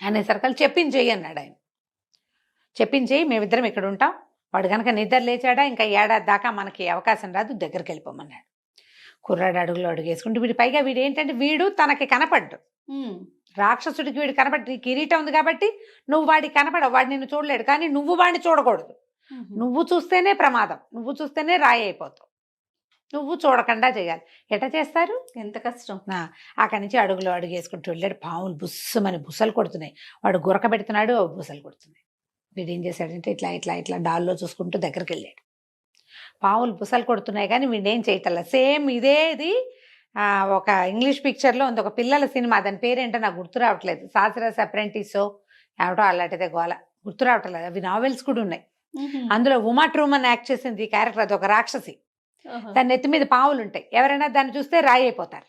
అనేసరికలు చెప్పించేయి అన్నాడు ఆయన. చెప్పించేయి, మేమిద్దరం ఇక్కడ ఉంటాం, వాడు కనుక నిద్ర లేచాడా ఇంకా ఏడాది దాకా మనకి అవకాశం రాదు, దగ్గరికి వెళ్ళిపోమన్నాడు. కుర్రాడు అడుగులో అడుగేసుకుంటూ, వీడి పైగా వీడు ఏంటంటే వీడు తనకి కనపడ్డు, రాక్షసుడికి వీడు కనపడి కిరీటం ఉంది కాబట్టి నువ్వు వాడికి కనపడవు, వాడు నిన్ను చూడలేడు. కానీ నువ్వు వాడిని చూడకూడదు, నువ్వు చూస్తేనే ప్రమాదం, నువ్వు చూస్తేనే రాయి అయిపోతావు, నువ్వు చూడకుండా చేయాలి. ఎట్ట చేస్తారు, ఎంత కష్టం. అక్కడి నుంచి అడుగులో అడుగేసుకుంటూ వెళ్ళాడు. పాములు బుస్సుమని బుసలు కొడుతున్నాయి, వాడు గురక పెడుతున్నాడు, బుసలు కొడుతున్నాయి. వీడు ఏం చేశాడంటే ఇట్లా ఇట్లా ఇట్లా డాల్లో చూసుకుంటూ దగ్గరికి వెళ్ళాడు. పాములు బుసలు కొడుతున్నాయి కానీ వీడేం చేయటల్లా. సేమ్ ఇదేది ఒక ఇంగ్లీష్ పిక్చర్లో ఉంది, ఒక పిల్లల సినిమా, దాని పేరేంటో నాకు గుర్తు రావట్లేదు, సాసరస్ అప్రెంటిసో ఏమిటో అలాంటిదే గోల, గుర్తు రావట్లేదు. అవి నావెల్స్ కూడా ఉన్నాయి. అందులో ఉమా ట్రూమన్ యాక్ట్ చేసింది ఈ క్యారెక్టర్, అది ఒక రాక్షసి, దాని నెత్తి మీద పాములు ఉంటాయి, ఎవరైనా దాన్ని చూస్తే రాయి అయిపోతారు.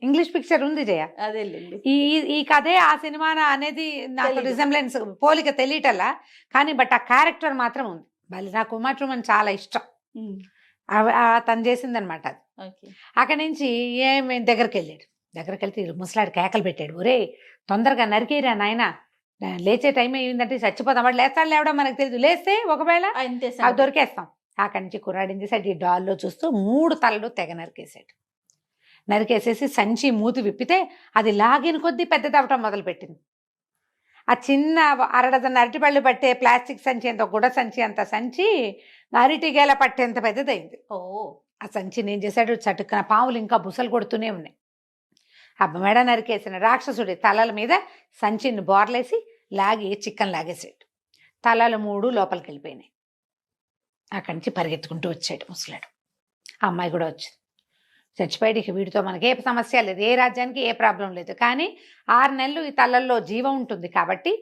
ఇంగ్లీష్ పిక్చర్ ఉంది జయ, అదే ఈ కథే ఆ సినిమా అనేది నాకు రిజెంబ్లెన్స్ పోలిక తెలియటల్లా, కానీ బట్ ఆ క్యారెక్టర్ మాత్రం ఉంది. మళ్ళీ నాకు ఉమా ట్రూమన్ చాలా ఇష్టం, తను చేసిందనమాట అది. అక్కడి నుంచి ఏమి దగ్గరికి వెళ్ళాడు. దగ్గరికి వెళ్తే ముసలాడు కేకలు పెట్టాడు, ఒరే తొందరగా నరికేరా నాయన, లేచే టైం అయిందంటే చచ్చిపోతాం, వాడు లేస్తాడు లేవడం మనకు తెలియదు, లేస్తే ఒకవేళ అవి దొరికేస్తాం. అక్కడి నుంచి కుర్రాడు ఏం చేశాడు, ఈ డాల్లో చూస్తూ 3 తలలు తెగ నరికేశాడు. నరికేసేసి సంచి మూతి విప్పితే అది లాగిన కొద్దీ పెద్దదవటం మొదలుపెట్టింది. ఆ చిన్న అరడజన్ అరటిపళ్ళు పట్టే ప్లాస్టిక్ సంచి అంత గుడ సంచి అంత సంచి అరటిగేల పట్టేంత పెద్దదైంది. ఓ ఆ సంచిని ఏం చేశాడు, చటుక్కున పాములు ఇంకా బుసలు కొడుతూనే ఉన్నాయి. ఆ మెడ నరికేసిన రాక్షసుడి తలల మీద సంచిని బోర్లేసి లాగి చిక్కన్ లాగేసాడు. తలలు 3 లోపలికి వెళ్ళిపోయినాయి. అక్కడి నుంచి పరిగెత్తుకుంటూ వచ్చాడు ముసలాడు. ఆ అమ్మాయి కూడా వచ్చింది. చచ్చిపోయాడు. ఇక వీడితో మనకి ఏ సమస్య లేదు, ఏ రాజ్యానికి ఏ ప్రాబ్లం లేదు. కానీ 6 నెలలు ఈ తలల్లో జీవం ఉంటుంది కాబట్టి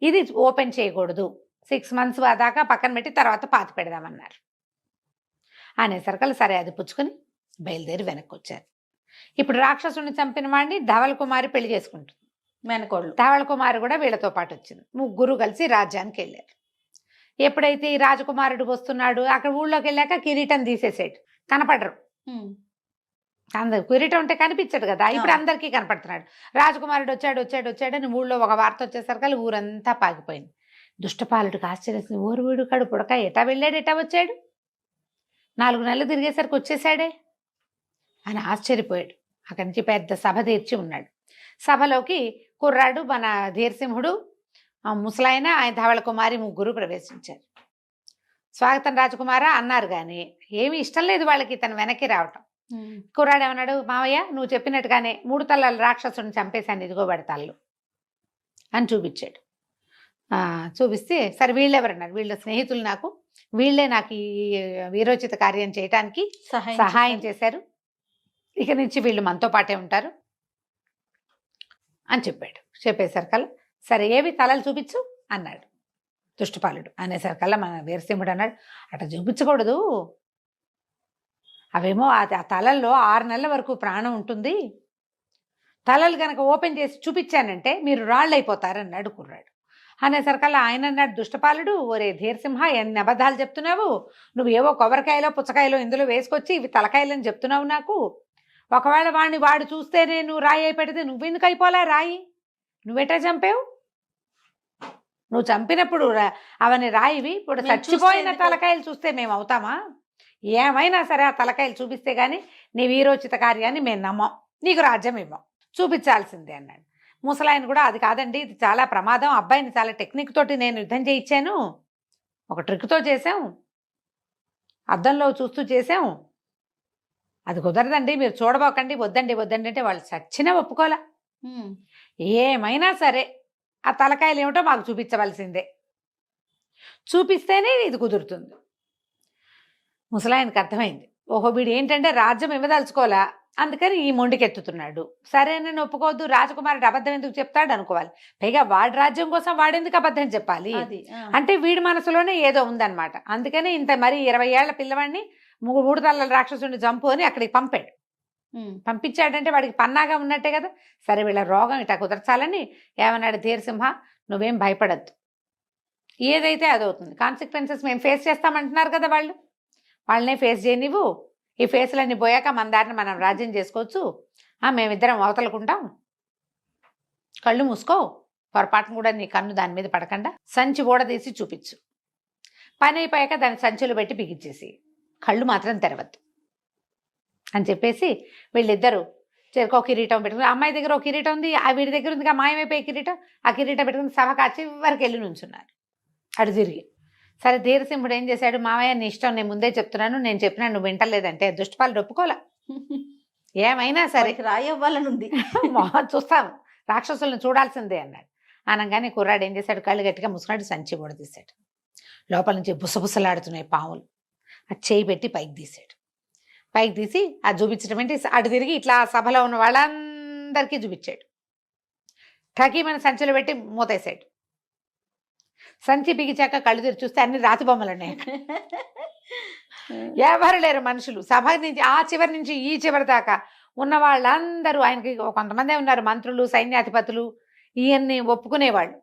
ఇది ఓపెన్ చేయకూడదు, 6 months దాకా పక్కన పెట్టి తర్వాత పాతి పెడదామన్నారు. అనేసరికల్లా సరే అది పుచ్చుకొని బయలుదేరి వెనక్కి వచ్చారు. ఇప్పుడు రాక్షసుని చంపిన వాడిని ధవళ కుమారి పెళ్లి చేసుకుంటుంది. మేనకోళ్ళు. ధవళ కుమారి కూడా వీళ్ళతో పాటు వచ్చింది. ముగ్గురు కలిసి రాజ్యానికి వెళ్ళారు. ఎప్పుడైతే ఈ రాజకుమారుడు వస్తున్నాడు, అక్కడ ఊళ్ళోకి వెళ్ళాక కిరీటం తీసేసాడు, కనపడరు. అందరు కిరీటం ఉంటే కనిపించడు కదా, ఇప్పుడు అందరికీ కనపడుతున్నాడు. రాజకుమారుడు వచ్చాడని ఊళ్ళో ఒక వార్త వచ్చేసరికి ఊరంతా పాకిపోయింది. దుష్టపాలుడికి ఆశ్చర్యం, ఊరు వీడు కడు పుడక ఎటా వెళ్ళాడు, ఎటా వచ్చాడు, 4 నెలలు తిరిగేసరికి వచ్చేసాడే అని ఆశ్చర్యపోయాడు. అక్కడి నుంచి పెద్ద సభ తీర్చి ఉన్నాడు. సభలోకి కుర్రాడు, మన ధీరసింహుడు, ముసలాయన, ఆయన ధవళ కుమారి ముగ్గురు ప్రవేశించారు. స్వాగతం రాజకుమార అన్నారు, కానీ ఏమీ ఇష్టం లేదు వాళ్ళకి తను వెనక్కి రావటం. కుర్రాడు ఏమన్నాడు, మావయ్య నువ్వు చెప్పినట్టుగానే 3 తలల రాక్షసుని చంపేశాను, ఇదిగో బడతాళ్ళు అని చూపించాడు. చూపిస్తే సరే వీళ్ళెవరన్నారు, వీళ్ళ స్నేహితులు, వీళ్ళే నాకు ఈ వీరోచిత కార్యం చేయటానికి సహాయం చేశారు, ఇక నుంచి వీళ్ళు మనతో పాటే ఉంటారు అని చెప్పాడు. చెప్పేసరికల్లా సరే ఏవి తలలు చూపించు అన్నాడు దుష్టపాలుడు. అనేసరికల్లా మన వీరసింహుడు అన్నాడు, అట్లా చూపించకూడదు, అవేమో ఆ తలల్లో 6 నెలల వరకు ప్రాణం ఉంటుంది, తలలు కనుక ఓపెన్ చేసి చూపించానంటే మీరు రాళ్ళు అయిపోతారన్నాడు కుర్రాడు. అనేసరికల్లా ఆయన అన్నాడు, దుష్టపాలుడు, ఒరే ధీరసింహ ఎన్ని అబద్ధాలు చెప్తున్నావు, నువ్వు ఏవో కొబ్బరికాయలో పుచ్చకాయలో ఇందులో వేసుకొచ్చి ఇవి తలకాయలని చెప్తున్నావు నాకు. ఒకవేళ వాడు చూస్తే నేను రాయి అయి పెడితే నువ్వెందుకు అయిపోలే రాయి, నువ్వెటా చంపావు, నువ్వు చంపినప్పుడు అవన్నీ రాయివి, ఇప్పుడు చచ్చిపోయిన తలకాయలు చూస్తే మేము అవుతామా, ఏమైనా సరే ఆ తలకాయలు చూపిస్తే గానీ నీ వీరోచిత కార్యాన్ని మేము నమ్మం, నీకు రాజ్యం ఇవ్వం, చూపించాల్సిందే అన్నాడు. ముసలాయన కూడా అది కాదండి, ఇది చాలా ప్రమాదం, అబ్బాయిని చాలా టెక్నిక్ తోటి నేను యుద్ధం చేయించాను, ఒక ట్రిక్తో చేసాం, అద్దంలో చూస్తూ చేసాం, అది కుదరదండి, మీరు చూడబోకండి, వద్దండి అంటే వాళ్ళు చచ్చినా ఒప్పుకోలే. ఏమైనా సరే ఆ తలకాయలు ఏమిటో మాకు చూపించవలసిందే, చూపిస్తేనే ఇది కుదురుతుంది. ముసలాయనకి అర్థమైంది, ఓహో వీడు ఏంటంటే రాజ్యం ఇవ్వదలుచుకోవాలా, అందుకని ఈ మొండికెత్తుతున్నాడు. సరేనని ఒప్పుకోవద్దు, రాజకుమారుడు అబద్ధం ఎందుకు చెప్తాడు అనుకోవాలి, పైగా వాడి రాజ్యం కోసం వాడెందుకు అబద్ధం చెప్పాలి, అంటే వీడి మనసులోనే ఏదో ఉందన్నమాట. అందుకని ఇంత మరి 20 ఏళ్ల పిల్లవాడిని 3 తలల రాక్షసుని చంపు అని అక్కడికి పంపాడు. పంపించాడంటే వాడికి పన్నాగా ఉన్నట్టే కదా. సరే వీళ్ళ రోగం ఇట్లా కుదర్చాలని ఏమన్నాడు, ధీరసింహ నువ్వేం భయపడద్దు, ఏదైతే అదవుతుంది, కాన్సిక్వెన్సెస్ మేము ఫేస్ చేస్తామంటున్నారు కదా, వాళ్ళనే ఫేస్ చేయనివ్వు, ఈ ఫేస్లన్నీ పోయాక మన దారిని మనం రాజ్యం చేసుకోవచ్చు, మేమిద్దరం అవతలకుంటాం, కళ్ళు మూసుకో, పొరపాటును కూడా నీ కన్ను దాని మీద పడకుండా సంచి ఊడదీసి చూపించు, పని అయిపోయాక దాన్ని సంచులు పెట్టి బిగించేసి కళ్ళు మాత్రం తెరవద్దు అని చెప్పేసి వీళ్ళిద్దరూ ఒక కిరీటం పెట్టుకుని, అమ్మాయి దగ్గర ఒక కిరీటం ఉంది, ఆ వీడి దగ్గర ఉంది మాయమైపోయే కిరీటం, ఆ కిరీటం పెట్టుకుని సభ కాచి వరకు వెళ్ళి నుంచున్నారు అటు తిరిగి. సరే ధీరసింహుడు ఏం చేశాడు, మావయ్య నీ ఇష్టం, నేను ముందే చెప్తున్నాను, నేను చెప్పినా నువ్వు వింటలేదంటే దుష్టపాలుడు ఒప్పుకోలే, ఏమైనా సరే రాయవ్వాలనుంది చూస్తాను, రాక్షసులను చూడాల్సిందే అన్నాడు. అనగానే కుర్రాడు ఏం చేశాడు, కళ్ళు గట్టిగా ముసుకున్నాడు, సంచి కూడా తీశాడు, లోపల నుంచి బుసబుసలాడుతున్నాయి పాములు, ఆ చేయి పెట్టి పైకి తీశాడు. పైకి తీసి అది చూపించడం ఏంటి, అటు తిరిగి ఇట్లా సభలో ఉన్న వాళ్ళందరికీ చూపించాడు. ఠకీమని సంచులు పెట్టి మూతేశాడు. సంచి బిగిచాక కళ్ళు తెరిచి చూస్తే అన్ని రాతి బొమ్మలు ఉన్నాయి, ఎవరు లేరు మనుషులు. సభ నుంచి ఆ చివరి నుంచి ఈ చివరి దాకా ఉన్న వాళ్ళందరూ, ఆయనకి కొంతమంది ఉన్నారు మంత్రులు, సైన్యాధిపతులు, ఇవన్నీ ఒప్పుకునేవాళ్ళు,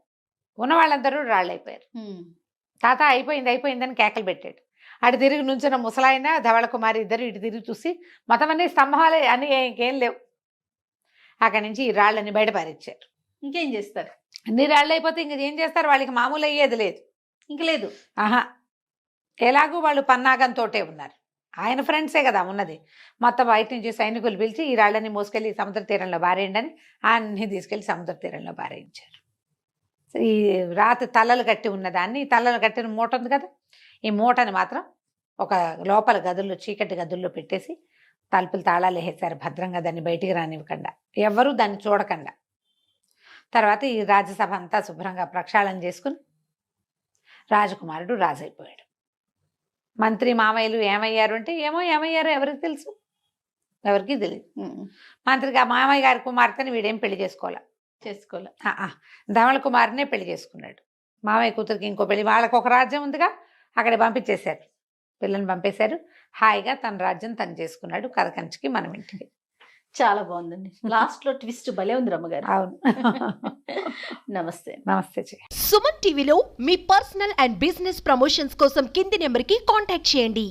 ఉన్న వాళ్ళందరూ రాళ్ళైపోయారు. తాత అయిపోయిందని కేకలు పెట్టాడు. అటు తిరిగి నుంచిన ముసలాయన ధవళ కుమారి ఇద్దరు ఇటు తిరిగి చూసి మొత్తం అన్ని స్తంభాలే అని ఇంకేం లేవు. అక్కడి నుంచి ఈ రాళ్ళని బయటపారిచ్చారు. ఇంకేం చేస్తారు, అన్ని రాళ్ళు అయిపోతే ఇంక ఏం చేస్తారు, వాళ్ళకి మామూలు అయ్యేది లేదు, ఇంక లేదు. ఆహా, ఎలాగూ వాళ్ళు పన్నాగంతోటే ఉన్నారు. ఆయన ఫ్రెండ్సే కదా ఉన్నది. మొత్తం బయట నుంచి సైనికులు పిలిచి ఈ రాళ్ళని మోసుకెళ్ళి సముద్ర తీరంలో బారేయండి అని అన్ని తీసుకెళ్ళి సముద్ర తీరంలో బారేయించారు. ఈ రాతి తలలు కట్టి ఉన్నదాన్ని, తలలు కట్టిన మూట ఉంది కదా, ఈ మూటని మాత్రం ఒక లోపల గదుల్లో, చీకటి గదుల్లో పెట్టేసి తలుపులు తాళాలు వేసేశారు భద్రంగా, దాన్ని బయటికి రానివ్వకుండా, ఎవరూ దాన్ని చూడకుండా. తర్వాత ఈ రాజ్యసభ అంతా శుభ్రంగా ప్రక్షాళన చేసుకుని రాజకుమారుడు రాజైపోయాడు. మంత్రి మామయ్యలు ఏమయ్యారు అంటే ఏమయ్యారో ఎవరికి తెలుసు, ఎవరికి తెలియదు. మంత్రిగా మామయ్య గారి కుమార్తెని వీడేం పెళ్లి చేసుకోలే. ధవళ కుమారునే పెళ్లి చేసుకున్నాడు. మామయ్య కూతురికి ఇంకో పెళ్లి, వాళ్ళకు ఒక రాజ్యం ఉందిగా, అక్కడ పంపించేశారు, పిల్లని పంపేశారు. హాయిగా తన రాజ్యం తను చేసుకున్నాడు. కథ కంచికి మనం ఇంటికి. చాలా బాగుందండి. లాస్ట్ లో ట్విస్ట్ భలే ఉంది రమ్మగారు. అవును. నమస్తే. నమస్తే. సుమన్ టీవీలో మీ పర్సనల్ అండ్ బిజినెస్ ప్రమోషన్స్ కోసం కింది నెంబర్కి కాంటాక్ట్ చేయండి.